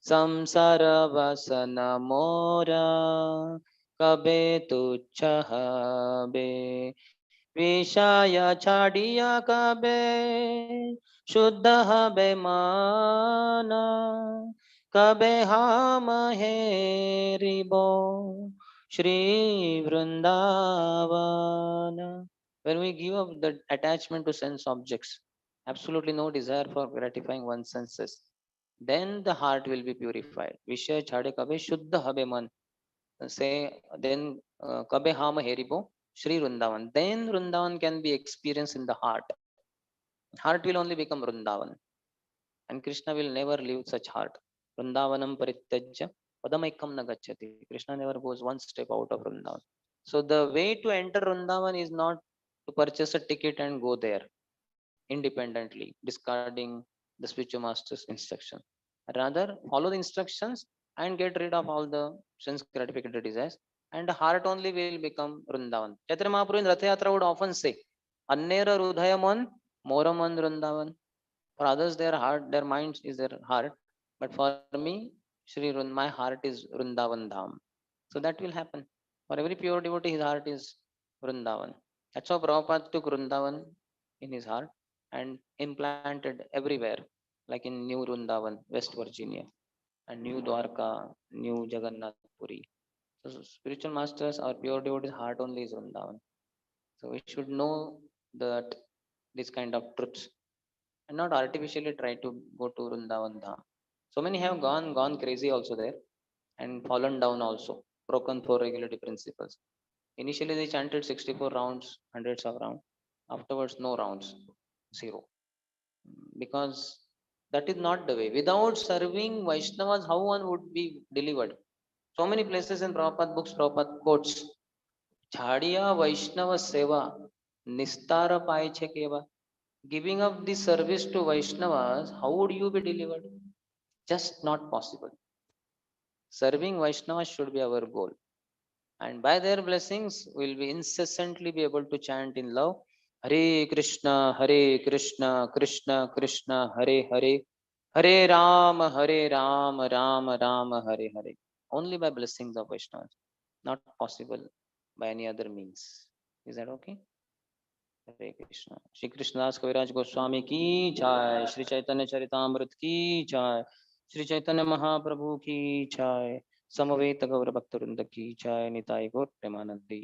samsara vasana mora kabe tuchha habe Vishaya chadiya kabe Shuddha habe mana Kabe ham he ribo Shri Vrindavana. When we give up the attachment to sense objects, absolutely no desire for gratifying one's senses, then the heart will be purified. Vishaya chade kabe Shuddha habe man. Say then kabe ham he ribo Shri Vrindavan. Then Vrindavan can be experienced in the heart. Heart will only become Vrindavan. And Krishna will never leave such heart. Vrindavanam parityajya padamaikam nagacchati. Krishna never goes one step out of Vrindavan. So the way to enter Vrindavan is not to purchase a ticket and go there independently, discarding the spiritual master's instruction. Rather, follow the instructions and get rid of all the sense gratificatory desires, and the heart only will become Vrindavan. Chaitanya Mahaprabhu in Ratha Yatra would often say, Annera Rudhayaman Moraman Vrindavan. For others, their heart, their minds is their heart. But for me, my heart is Vrindavan Dham. So that will happen. For every pure devotee, his heart is Vrindavan. That's how Prabhupada took Vrindavan in his heart and implanted everywhere, like in New Vrindavan, West Virginia, and New Dwarka, New Jagannath Puri. So spiritual masters, our pure devotee's heart only is Vrindavan. So we should know that this kind of truths and not artificially try to go to Vrindavan Dham. So many have gone crazy also there and fallen down also, broken four regularity principles. Initially they chanted 64 rounds, hundreds of rounds. Afterwards, no rounds, zero. Because that is not the way. Without serving Vaishnavas, how one would be delivered? So many places in Prabhupada books, Prabhupada quotes, Chhadiya Vaishnava Seva, Nistara Paiche Keva. Giving up the service to Vaishnavas, how would you be delivered? Just not possible. Serving Vaishnavas should be our goal. And by their blessings, we'll be incessantly be able to chant in love. Hare Krishna, Krishna Krishna, Hare Hare, Hare Ram, Ram Ram, Hare Hare. Only by blessings of Vaishnavas, not possible by any other means. Is that okay? हरे कृष्णा श्री कृष्णदास कविराज गोस्वामी की जय श्री चैतन्य चरितामृत की जय श्री चैतन्य महाप्रभु की जय समवेत गौर भक्तवृंद की जय निताय गौर प्रेमानंदी